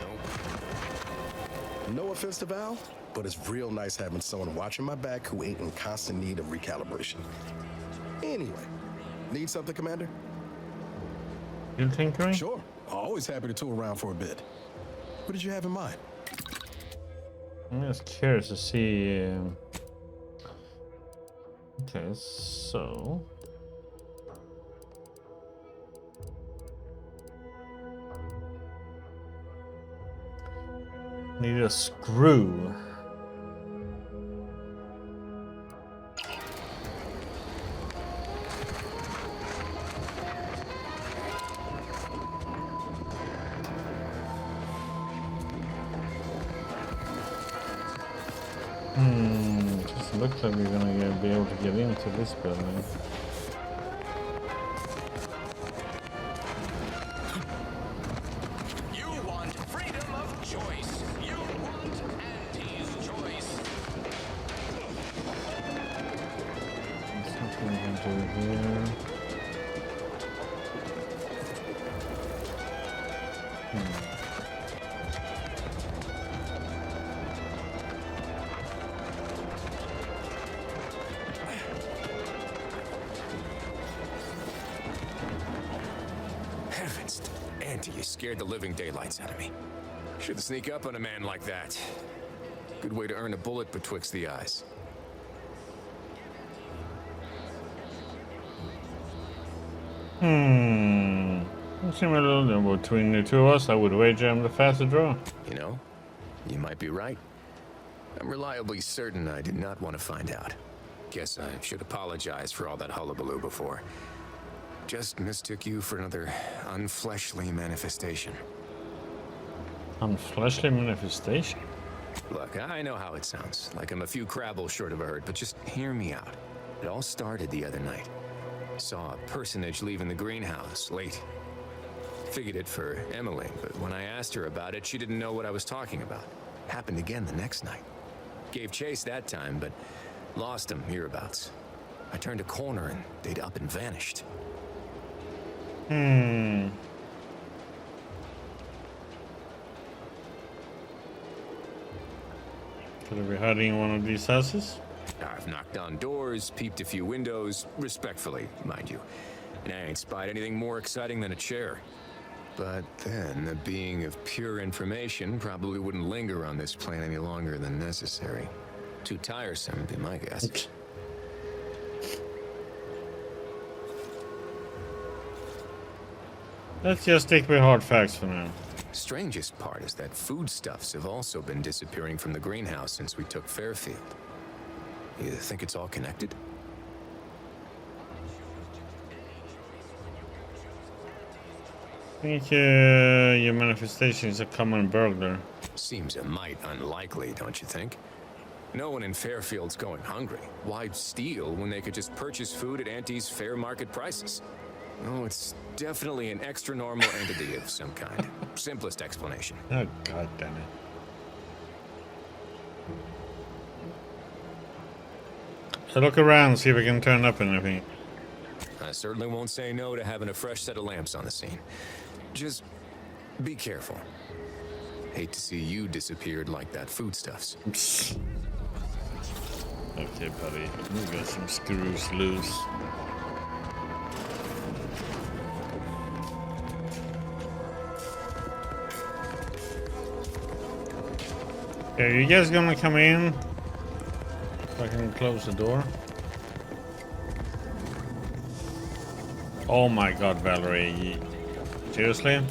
Nope. No offense to Val, but it's real nice having someone watching my back who ain't in constant need of recalibration. Anyway, need something, Commander? You tinkering? Sure. Always happy to tool around for a bit. What did you have in mind? I'm just curious to see. Okay, so need a screw. Just looks like we're gonna be able to get into this building. You want freedom of choice. You want Auntie's Choice. Something we can do here. Heavens, Auntie, you scared the living daylights out of me. Shouldn't sneak up on a man like that. Good way to earn a bullet betwixt the eyes. Similar between the two of us, I would wager I'm the faster draw. You know, you might be right. I'm reliably certain I did not want to find out. Guess I should apologize for all that hullabaloo before. Just mistook you for another unfleshly manifestation. Unfleshly manifestation? Look, I know how it sounds, like I'm a few crabbles short of a hurt, but just hear me out. It all started the other night. Saw a personage leaving the greenhouse late. Figured it for Emily, but when I asked her about it, she didn't know what I was talking about. Happened again the next night. Gave chase that time, but Lost them hereabouts. I turned a corner and they'd up and vanished. Could I be hiding in one of these houses? I've knocked on doors, peeped a few windows, respectfully, mind you. And I ain't spied anything more exciting than a chair. But then, a being of pure information probably wouldn't linger on this plane any longer than necessary. Too tiresome, would be my guess. Let's just stick with hard facts for now. Strangest part is that foodstuffs have also been disappearing from the greenhouse since we took Fairfield. You think it's all connected? I think your manifestation is a common burglar. Seems a mite unlikely, don't you think? No one in Fairfield's going hungry. Why steal when they could just purchase food at Auntie's fair market prices? Oh, it's definitely an extra-normal entity of some kind. Simplest explanation. Oh, god damn it. So look around, see if I can turn up anything. I certainly won't say no to having a fresh set of lamps on the scene. Just be careful. Hate to see you disappeared like that foodstuffs. Okay, buddy. We got some screws loose. Are you guys gonna come in? If I can close the door. Oh my god, Valerie. Seriously?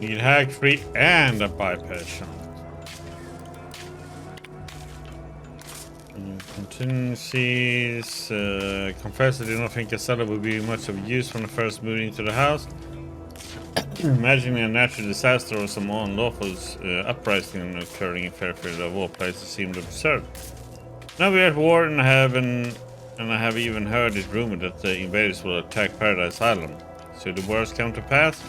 Need hack free and a bypass shot. Contingencies. Confess I did not think a cellar would be much of use when I first moved into the house. Imagining a natural disaster or some unlawful uprising occurring in Fairfield of all places seemed absurd. Now we are at war and I have even heard it rumored that the invaders will attack Paradise Island. Should the worst come to pass?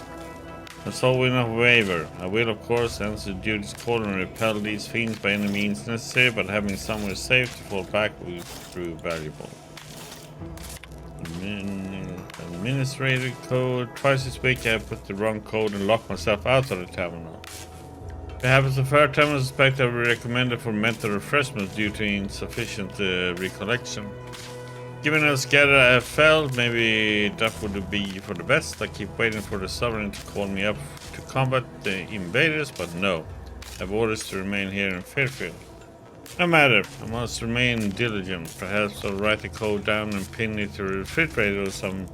That's all we not waver. I will, of course, answer duty's call and repel these fiends by any means necessary, but having somewhere safe to fall back will prove valuable. Administrator code. Twice this week I have put the wrong code and locked myself out of the terminal. If it happens the third time, I suspect I will be recommended for mental refreshment due to insufficient recollection. Given how scared I have felt, maybe that would be for the best. I keep waiting for the Sovereign to call me up to combat the invaders, but no. I have orders to remain here in Fairfield. No matter, I must remain diligent. Perhaps I'll write the code down and pin it to the refrigerator or some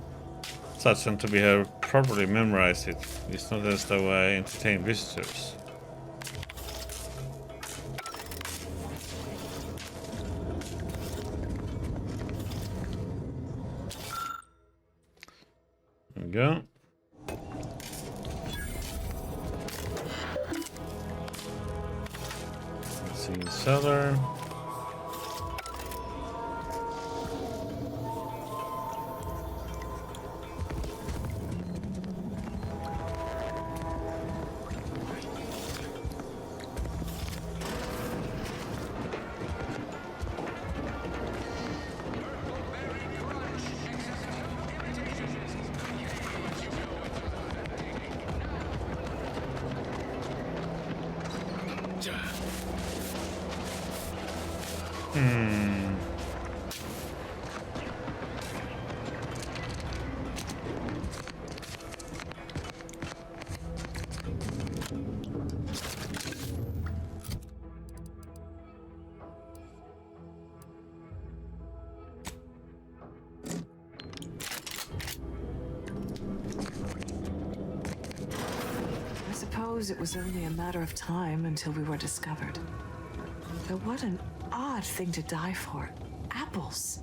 such until we have properly memorized it. It's not as though I entertain visitors. There we go. Let's see the cellar. It was only a matter of time until we were discovered. Though what an odd thing to die for. Apples.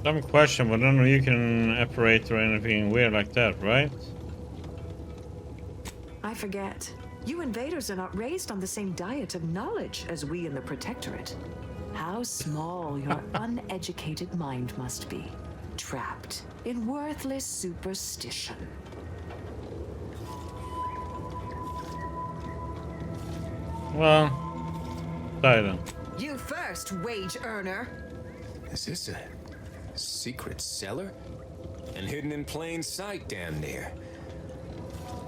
Dumb question, but I don't know you can operate or anything weird like that, right? I forget. You invaders are not raised on the same diet of knowledge as we in the Protectorate. How small your uneducated mind must be, trapped in worthless superstition. Well, die then. You first, wage earner. Is this a secret cellar? And hidden in plain sight, damn near.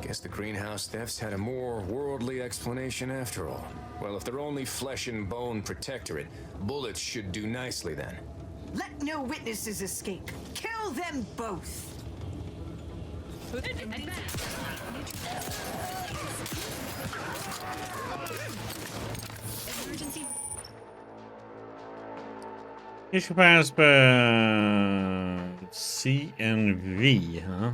Guess the greenhouse thefts had a more worldly explanation after all. Well, if they're only flesh and bone Protectorate, bullets should do nicely then. Let no witnesses escape. Kill them both. Emergency. Issue pass C and V, huh?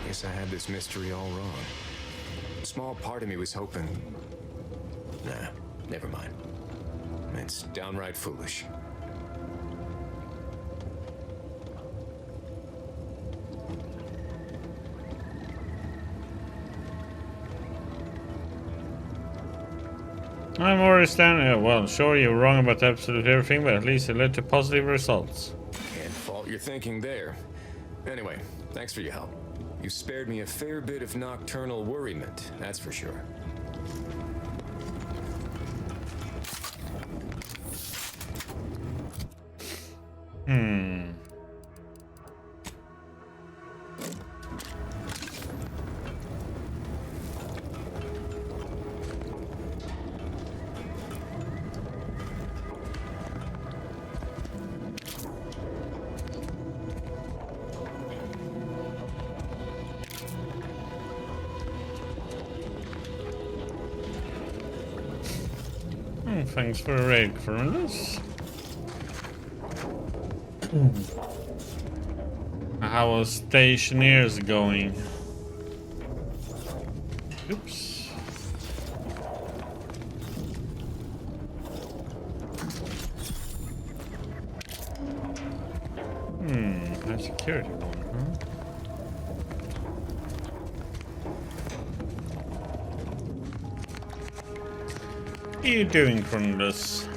Guess I had this mystery all wrong. A small part of me was hoping... Nah, never mind. It's downright foolish. I'm already standing. Well, sure, you're wrong about absolutely everything, but at least it led to positive results. Can't fault your thinking there. Anyway, thanks for your help. You spared me a fair bit of nocturnal worriment, that's for sure. Thanks for the raid, Corundus. How are stationeers going? Oops. High security one, huh? What are you doing, Corundus?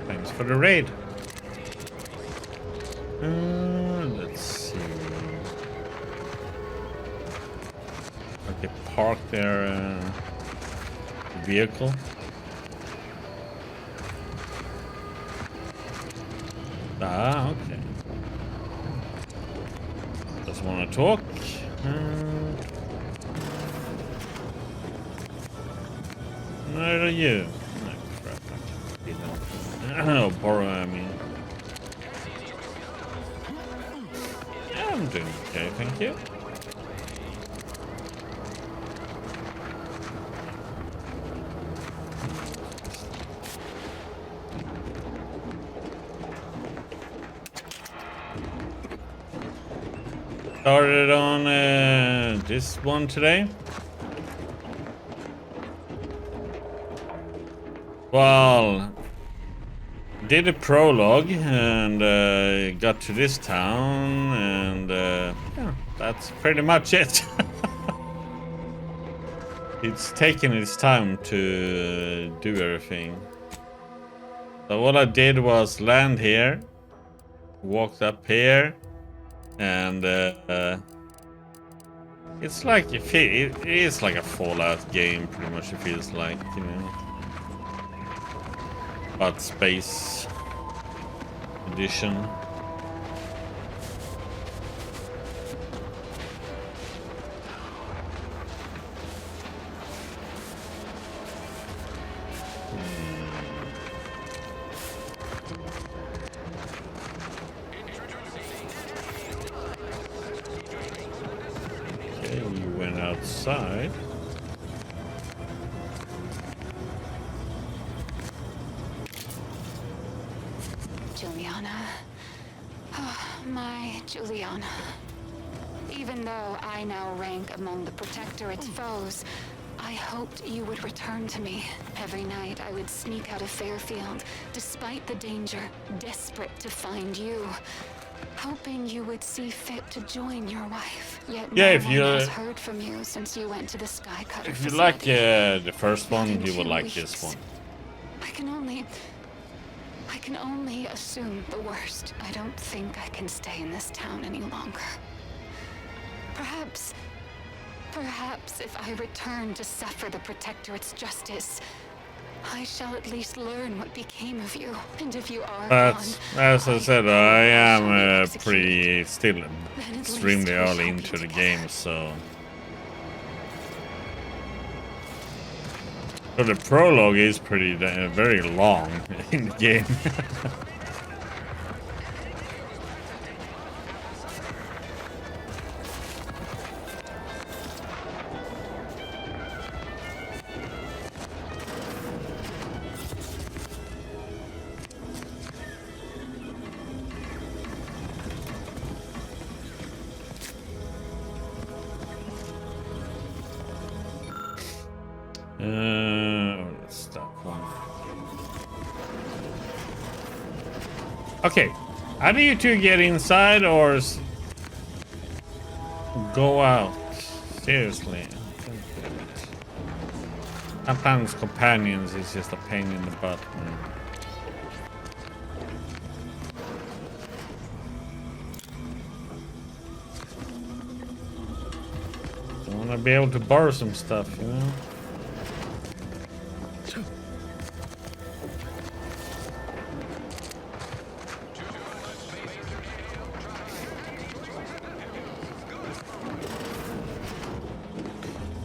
Thanks for the raid. Let's see. Okay, park their vehicle. Ah, okay. Doesn't want to talk. Neither are you. No, crap. Oh, borrow, I mean. I'm doing okay, thank you. Started on this one today. Well, did a prologue and got to this town, and yeah, that's pretty much it. It's taken its time to do everything. So what I did was land here, walked up here, and it's like it is like a Fallout game, pretty much. It feels like, you know. But Space Edition. Okay, we went outside. Juliana. Oh, my Juliana. Even though I now rank among the Protectorate's foes, I hoped you would return to me. Every night I would sneak out of Fairfield, despite the danger, desperate to find you. Hoping you would see fit to join your wife. Yet Yeah, no if you one has heard from you since you went to the Skycutter if you like facility. the first one, Within you will 2 like weeks. this one. I can only assume the worst. I don't think I can stay in this town any longer. Perhaps if I return to suffer the Protectorate's justice, I shall at least learn what became of you. And if you are But gone, as I said, I am pretty still extremely early into the game, so the prologue is pretty very long in the game. Let's stop one. Okay, how do you two get inside or go out? Seriously. Sometimes companions is just a pain in the butt, man. I want to be able to borrow some stuff, you know?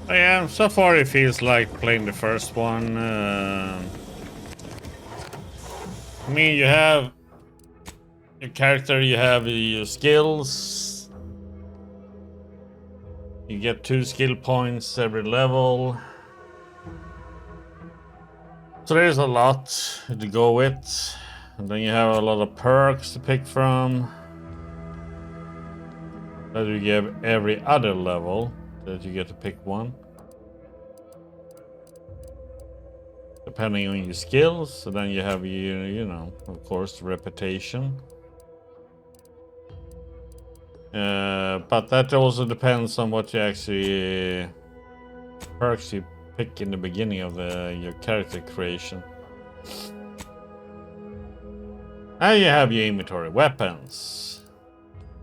Yeah, so far it feels like playing the first one. I mean, you have your character, you have your skills. You get 2 skill points every level. So there's a lot to go with. And then you have a lot of perks to pick from that you get every other level that you get to pick one. Depending on your skills, so then you have your, you know, of course, reputation. But that also depends on what you actually perks you pick in the beginning of your character creation. And you have your inventory weapons.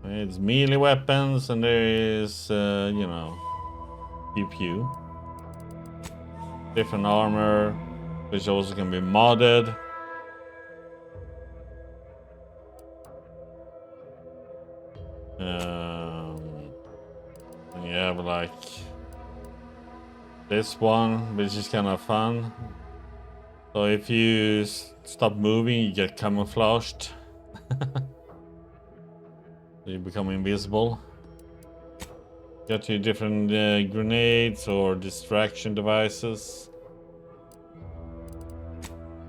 It's melee weapons, and there is, you know, pew. Different armor, which also can be modded. And you have like this one, which is kind of fun. So if you stop moving, you get camouflaged. You become invisible. Get your different grenades or distraction devices.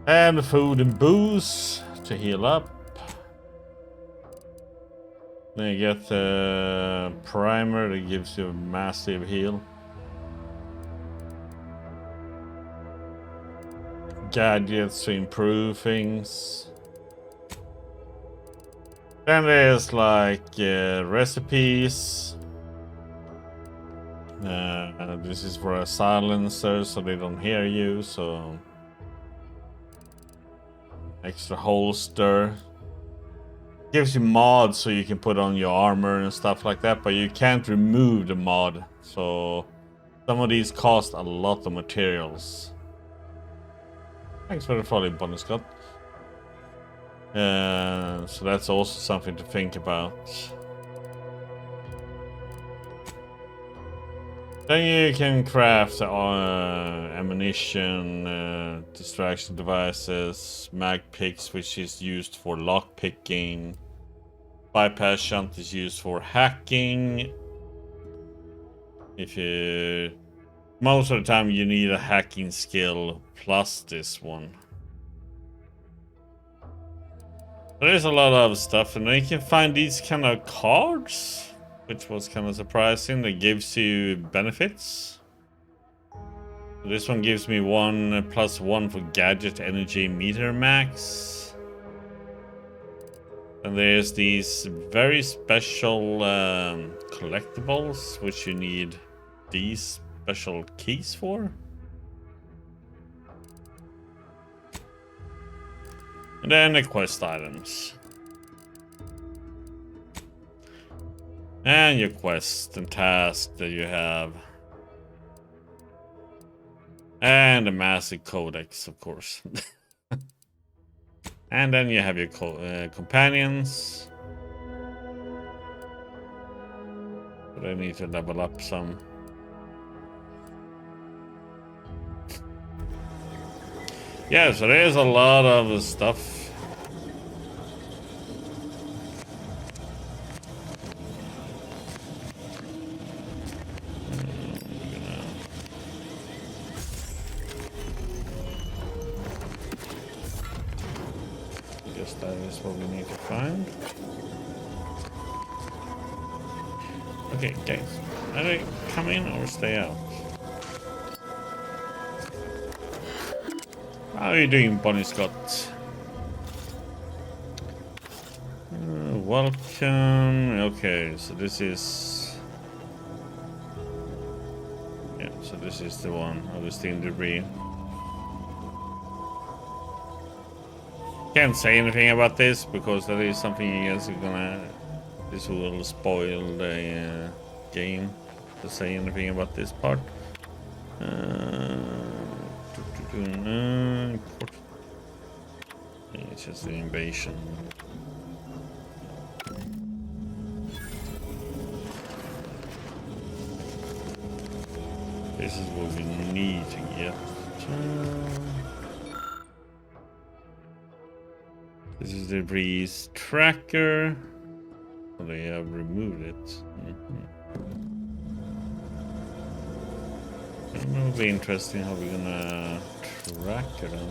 And food and booze to heal up. Then you get the primer that gives you a massive heal. Gadgets to improve things. Then there's like recipes. This is for a silencer so they don't hear you, so extra holster. Gives you mods so you can put on your armor and stuff like that, but you can't remove the mod. So some of these cost a lot of materials. Thanks for the follow, bonus Scott. So that's also something to think about. Then you can craft ammunition, distraction devices, mag picks, which is used for lock picking. Bypass shunt is used for hacking. Most of the time you need a hacking skill plus this one. There's a lot of stuff, and then you can find these kind of cards. which was kind of surprising. That gives you benefits. This one gives me 1+1 for gadget energy meter max. And there's these very special collectibles, which you need these special keys for. And then the quest items. And your quest and task that you have. And the massive codex, of course. And then you have your companions. But I need to level up some. Yeah, so there's a lot of stuff. That is what we need to find. Okay, guys. Either come in or stay out. How are you doing, Bonnie Scott? Welcome. Okay, so this is... Yeah, so this is the one. Augustine debris. Can't say anything about this because that is something you guys are gonna. This will spoil the game to say anything about this part. It's just the invasion. This is what we need to get. This is the breeze tracker. Oh, they have removed it. It'll be interesting how we're gonna track them.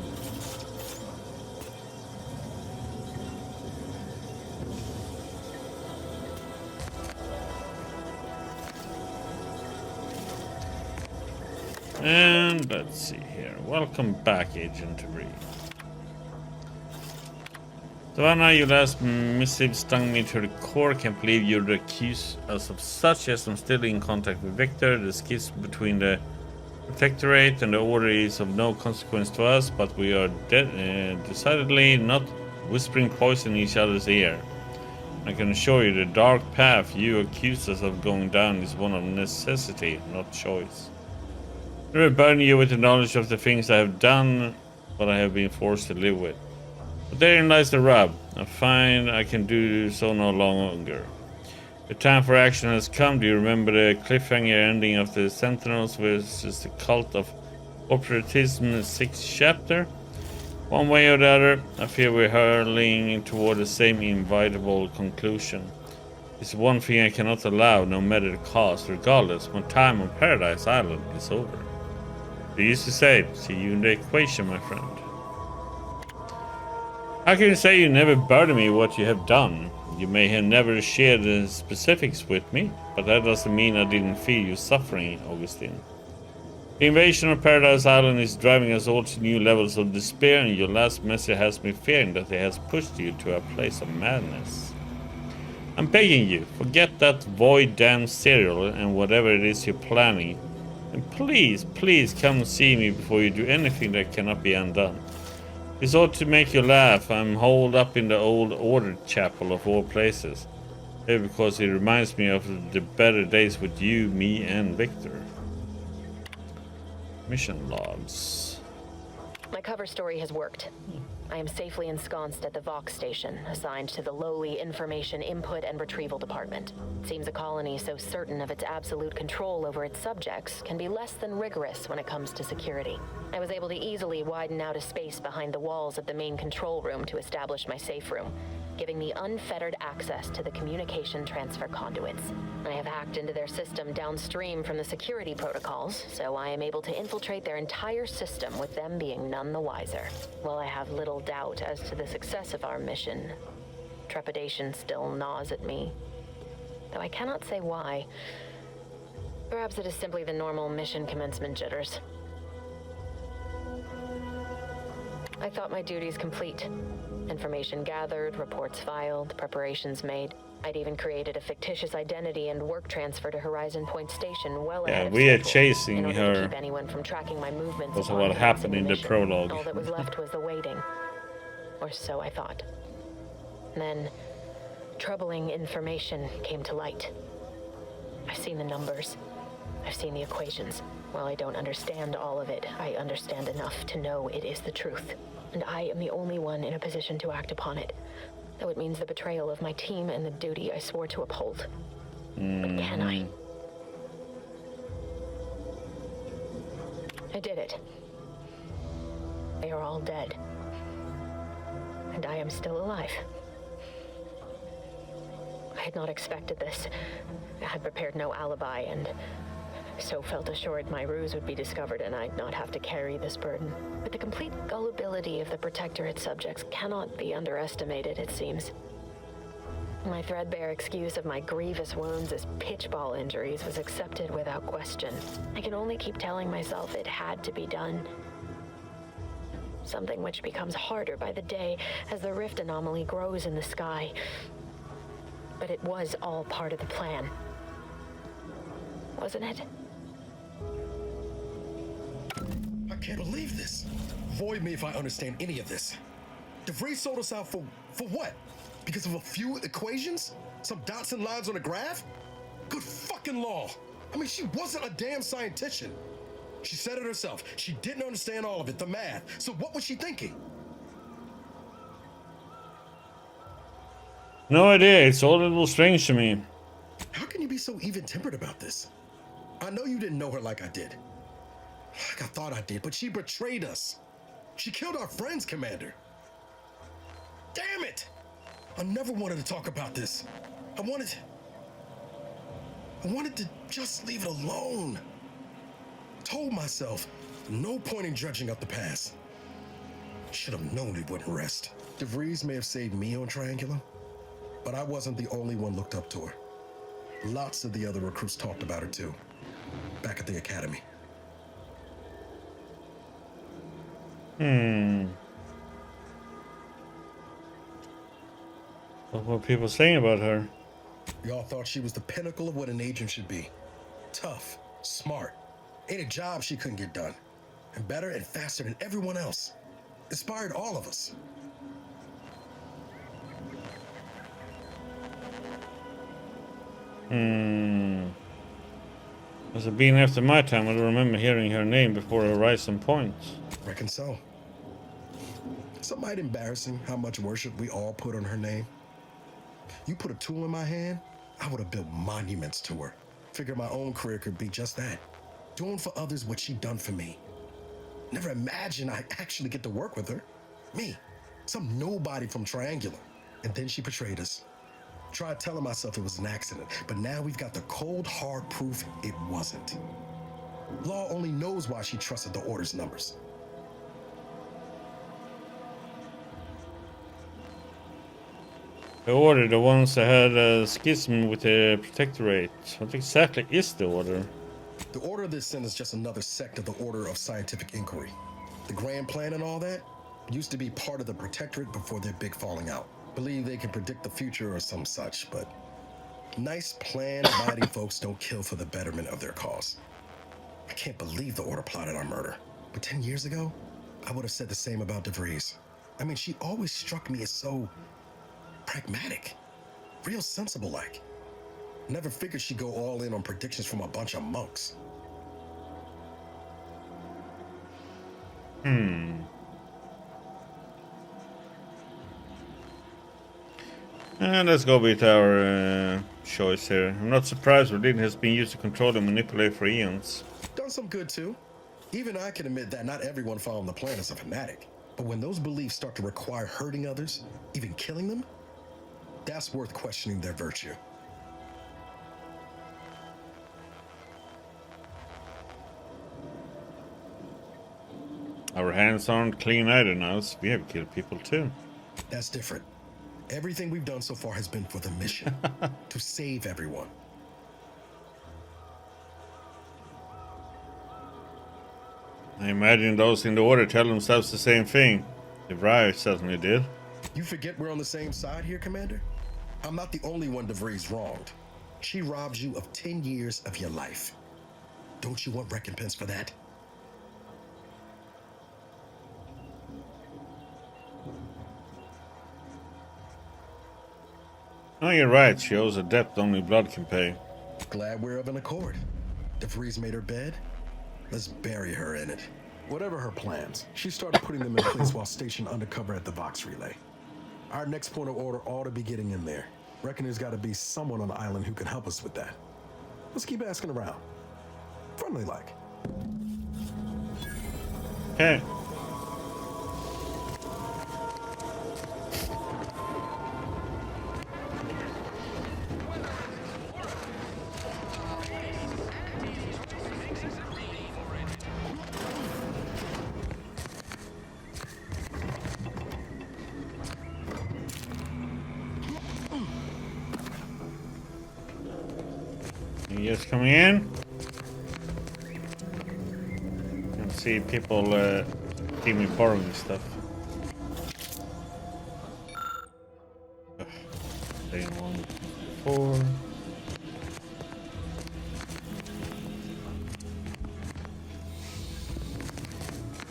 And let's see here. Welcome back, Agent Debris. Savannah, your last missive stung me to the core. Can't believe you'd accuse us of such. Yes, I'm still in contact with Victor. The schism between the Protectorate and the Order is of no consequence to us, but we are decidedly not whispering poison in each other's ear. I can assure you the dark path you accuse us of going down is one of necessity, not choice. I will burden you with the knowledge of the things I have done, but I have been forced to live with. But therein lies the rub. I find I can do so no longer. The time for action has come. Do you remember the cliffhanger ending of the Sentinels versus the Cult of Operatism 6th chapter? One way or the other, I fear we're hurling toward the same inevitable conclusion. It's one thing I cannot allow, no matter the cost. Regardless, my time on Paradise Island is over. They used to say, see you in the equation, my friend. How can you say you never burden me what you have done? You may have never shared the specifics with me, but that doesn't mean I didn't feel you suffering, Augustine. The invasion of Paradise Island is driving us all to new levels of despair, and your last message has me fearing that it has pushed you to a place of madness. I'm begging you, forget that void damn cereal and whatever it is you're planning. And please, please come see me before you do anything that cannot be undone. This ought to make you laugh. I'm holed up in the old Order Chapel of all places. Maybe because it reminds me of the better days with you, me, and Victor. Mission logs. My cover story has worked. I am safely ensconced at the Vox station, assigned to the lowly Information Input and Retrieval Department. It seems a colony so certain of its absolute control over its subjects can be less than rigorous when it comes to security. I was able to easily widen out a space behind the walls of the main control room to establish my safe room, giving me unfettered access to the communication transfer conduits. I have hacked into their system downstream from the security protocols, so I am able to infiltrate their entire system with them being none the wiser. While I have little doubt as to the success of our mission, trepidation still gnaws at me. though I cannot say why. Perhaps it is simply the normal mission commencement jitters. I thought my duties complete. Information gathered, reports filed, preparations made. I'd even created a fictitious identity and work transfer to Horizon Point Station well ahead of we are schedule, chasing in order her. to keep anyone from tracking my movements. Also upon what commencing happened in the mission. prologue. All that was left was the waiting. Or so I thought. Then, troubling information came to light. I've seen the numbers. I've seen the equations. While I don't understand all of it, I understand enough to know it is the truth. And I am the only one in a position to act upon it. Though it means the betrayal of my team and the duty I swore to uphold. But can I? I did it. They are all dead. And I am still alive. I had not expected this. I had prepared no alibi, and so felt assured my ruse would be discovered and I'd not have to carry this burden. But the complete gullibility of the Protectorate subjects cannot be underestimated, it seems. My threadbare excuse of my grievous wounds as pitchball injuries was accepted without question. I can only keep telling myself it had to be done. Something which becomes harder by the day as the rift anomaly grows in the sky. But it was all part of the plan. Wasn't it? I can't believe this. Void me if I understand any of this. DeVries sold us out for what? Because of a few equations? Some dots and lines on a graph? Good fucking law. I mean, she wasn't a damn scientist. She said it herself. She didn't understand all of it, the math. So what was she thinking? No idea. It's all a little strange to me. How can you be so even-tempered about this? I know you didn't know her like I did. Like I thought I did, but she betrayed us. She killed our friends, Commander. Damn it! I never wanted to talk about this. I wanted to just leave it alone. Told myself, no point in dredging up the past. Should have known it wouldn't rest. DeVries may have saved me on Triangulum, but I wasn't the only one looked up to her. Lots of the other recruits talked about her too, back at the academy. What were people saying about her? Y'all thought she was the pinnacle of what an agent should be. Tough, smart, ain't a job she couldn't get done. And better and faster than everyone else. Inspired all of us. As it being after my time, I don't remember hearing her name before Horizon Point. Reckon so. Somewhat embarrassing how much worship we all put on her name. You put a tool in my hand, I would have built monuments to her. Figured my own career could be just that. Doing for others what she done for me. Never imagined I'd actually get to work with her. Me, some nobody from Triangulum. And then she betrayed us. Tried telling myself it was an accident, but now we've got the cold, hard proof it wasn't. Law only knows why she trusted the Order's numbers. The Order, the ones that had a schism with the Protectorate. What exactly is the Order? The Order of the Ascent is just another sect of the Order of Scientific Inquiry. The Grand Plan and all that used to be part of the Protectorate before their big falling out. Believe they can predict the future or some such, but nice plan-abiding folks don't kill for the betterment of their cause. I can't believe the Order plotted our murder. But 10 years ago, I would have said the same about DeVries. I mean, she always struck me as so pragmatic, real sensible-like. Never figured she'd go all in on predictions from a bunch of monks. And let's go with our choice here. I'm not surprised Rodin has been used to control and manipulate for eons. Done some good too. Even I can admit that not everyone following the plan is a fanatic. But when those beliefs start to require hurting others, even killing them, that's worth questioning their virtue. Our hands aren't clean either now, so we have killed people too. That's different. Everything we've done so far has been for the mission, to save everyone. I imagine those in the order tell themselves the same thing. The Briar certainly did. You forget we're on the same side here, Commander? I'm not the only one DeVries wronged. She robbed you of 10 years of your life. Don't you want recompense for that? Oh, you're right. She owes a debt only blood can pay. Glad we're of an accord. DeVries made her bed. Let's bury her in it. Whatever her plans, she started putting them in place while stationed undercover at the Vox Relay. Our next point of order ought to be getting in there. Reckon there's got to be someone on the island who can help us with that. Let's keep asking around. Friendly like. Okay. Just coming in. You can see people keep me borrowing stuff. Day 1, 4.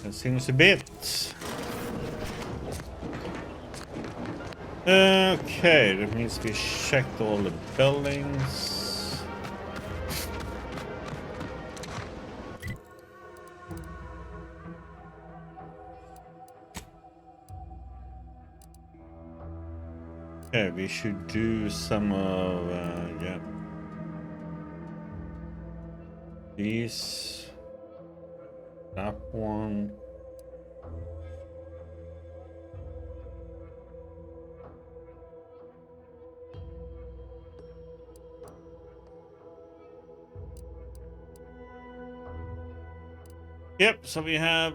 That seems a bit. Okay, that means we checked all the buildings. Okay, we should do some of, yeah. These. That one. Yep, so we have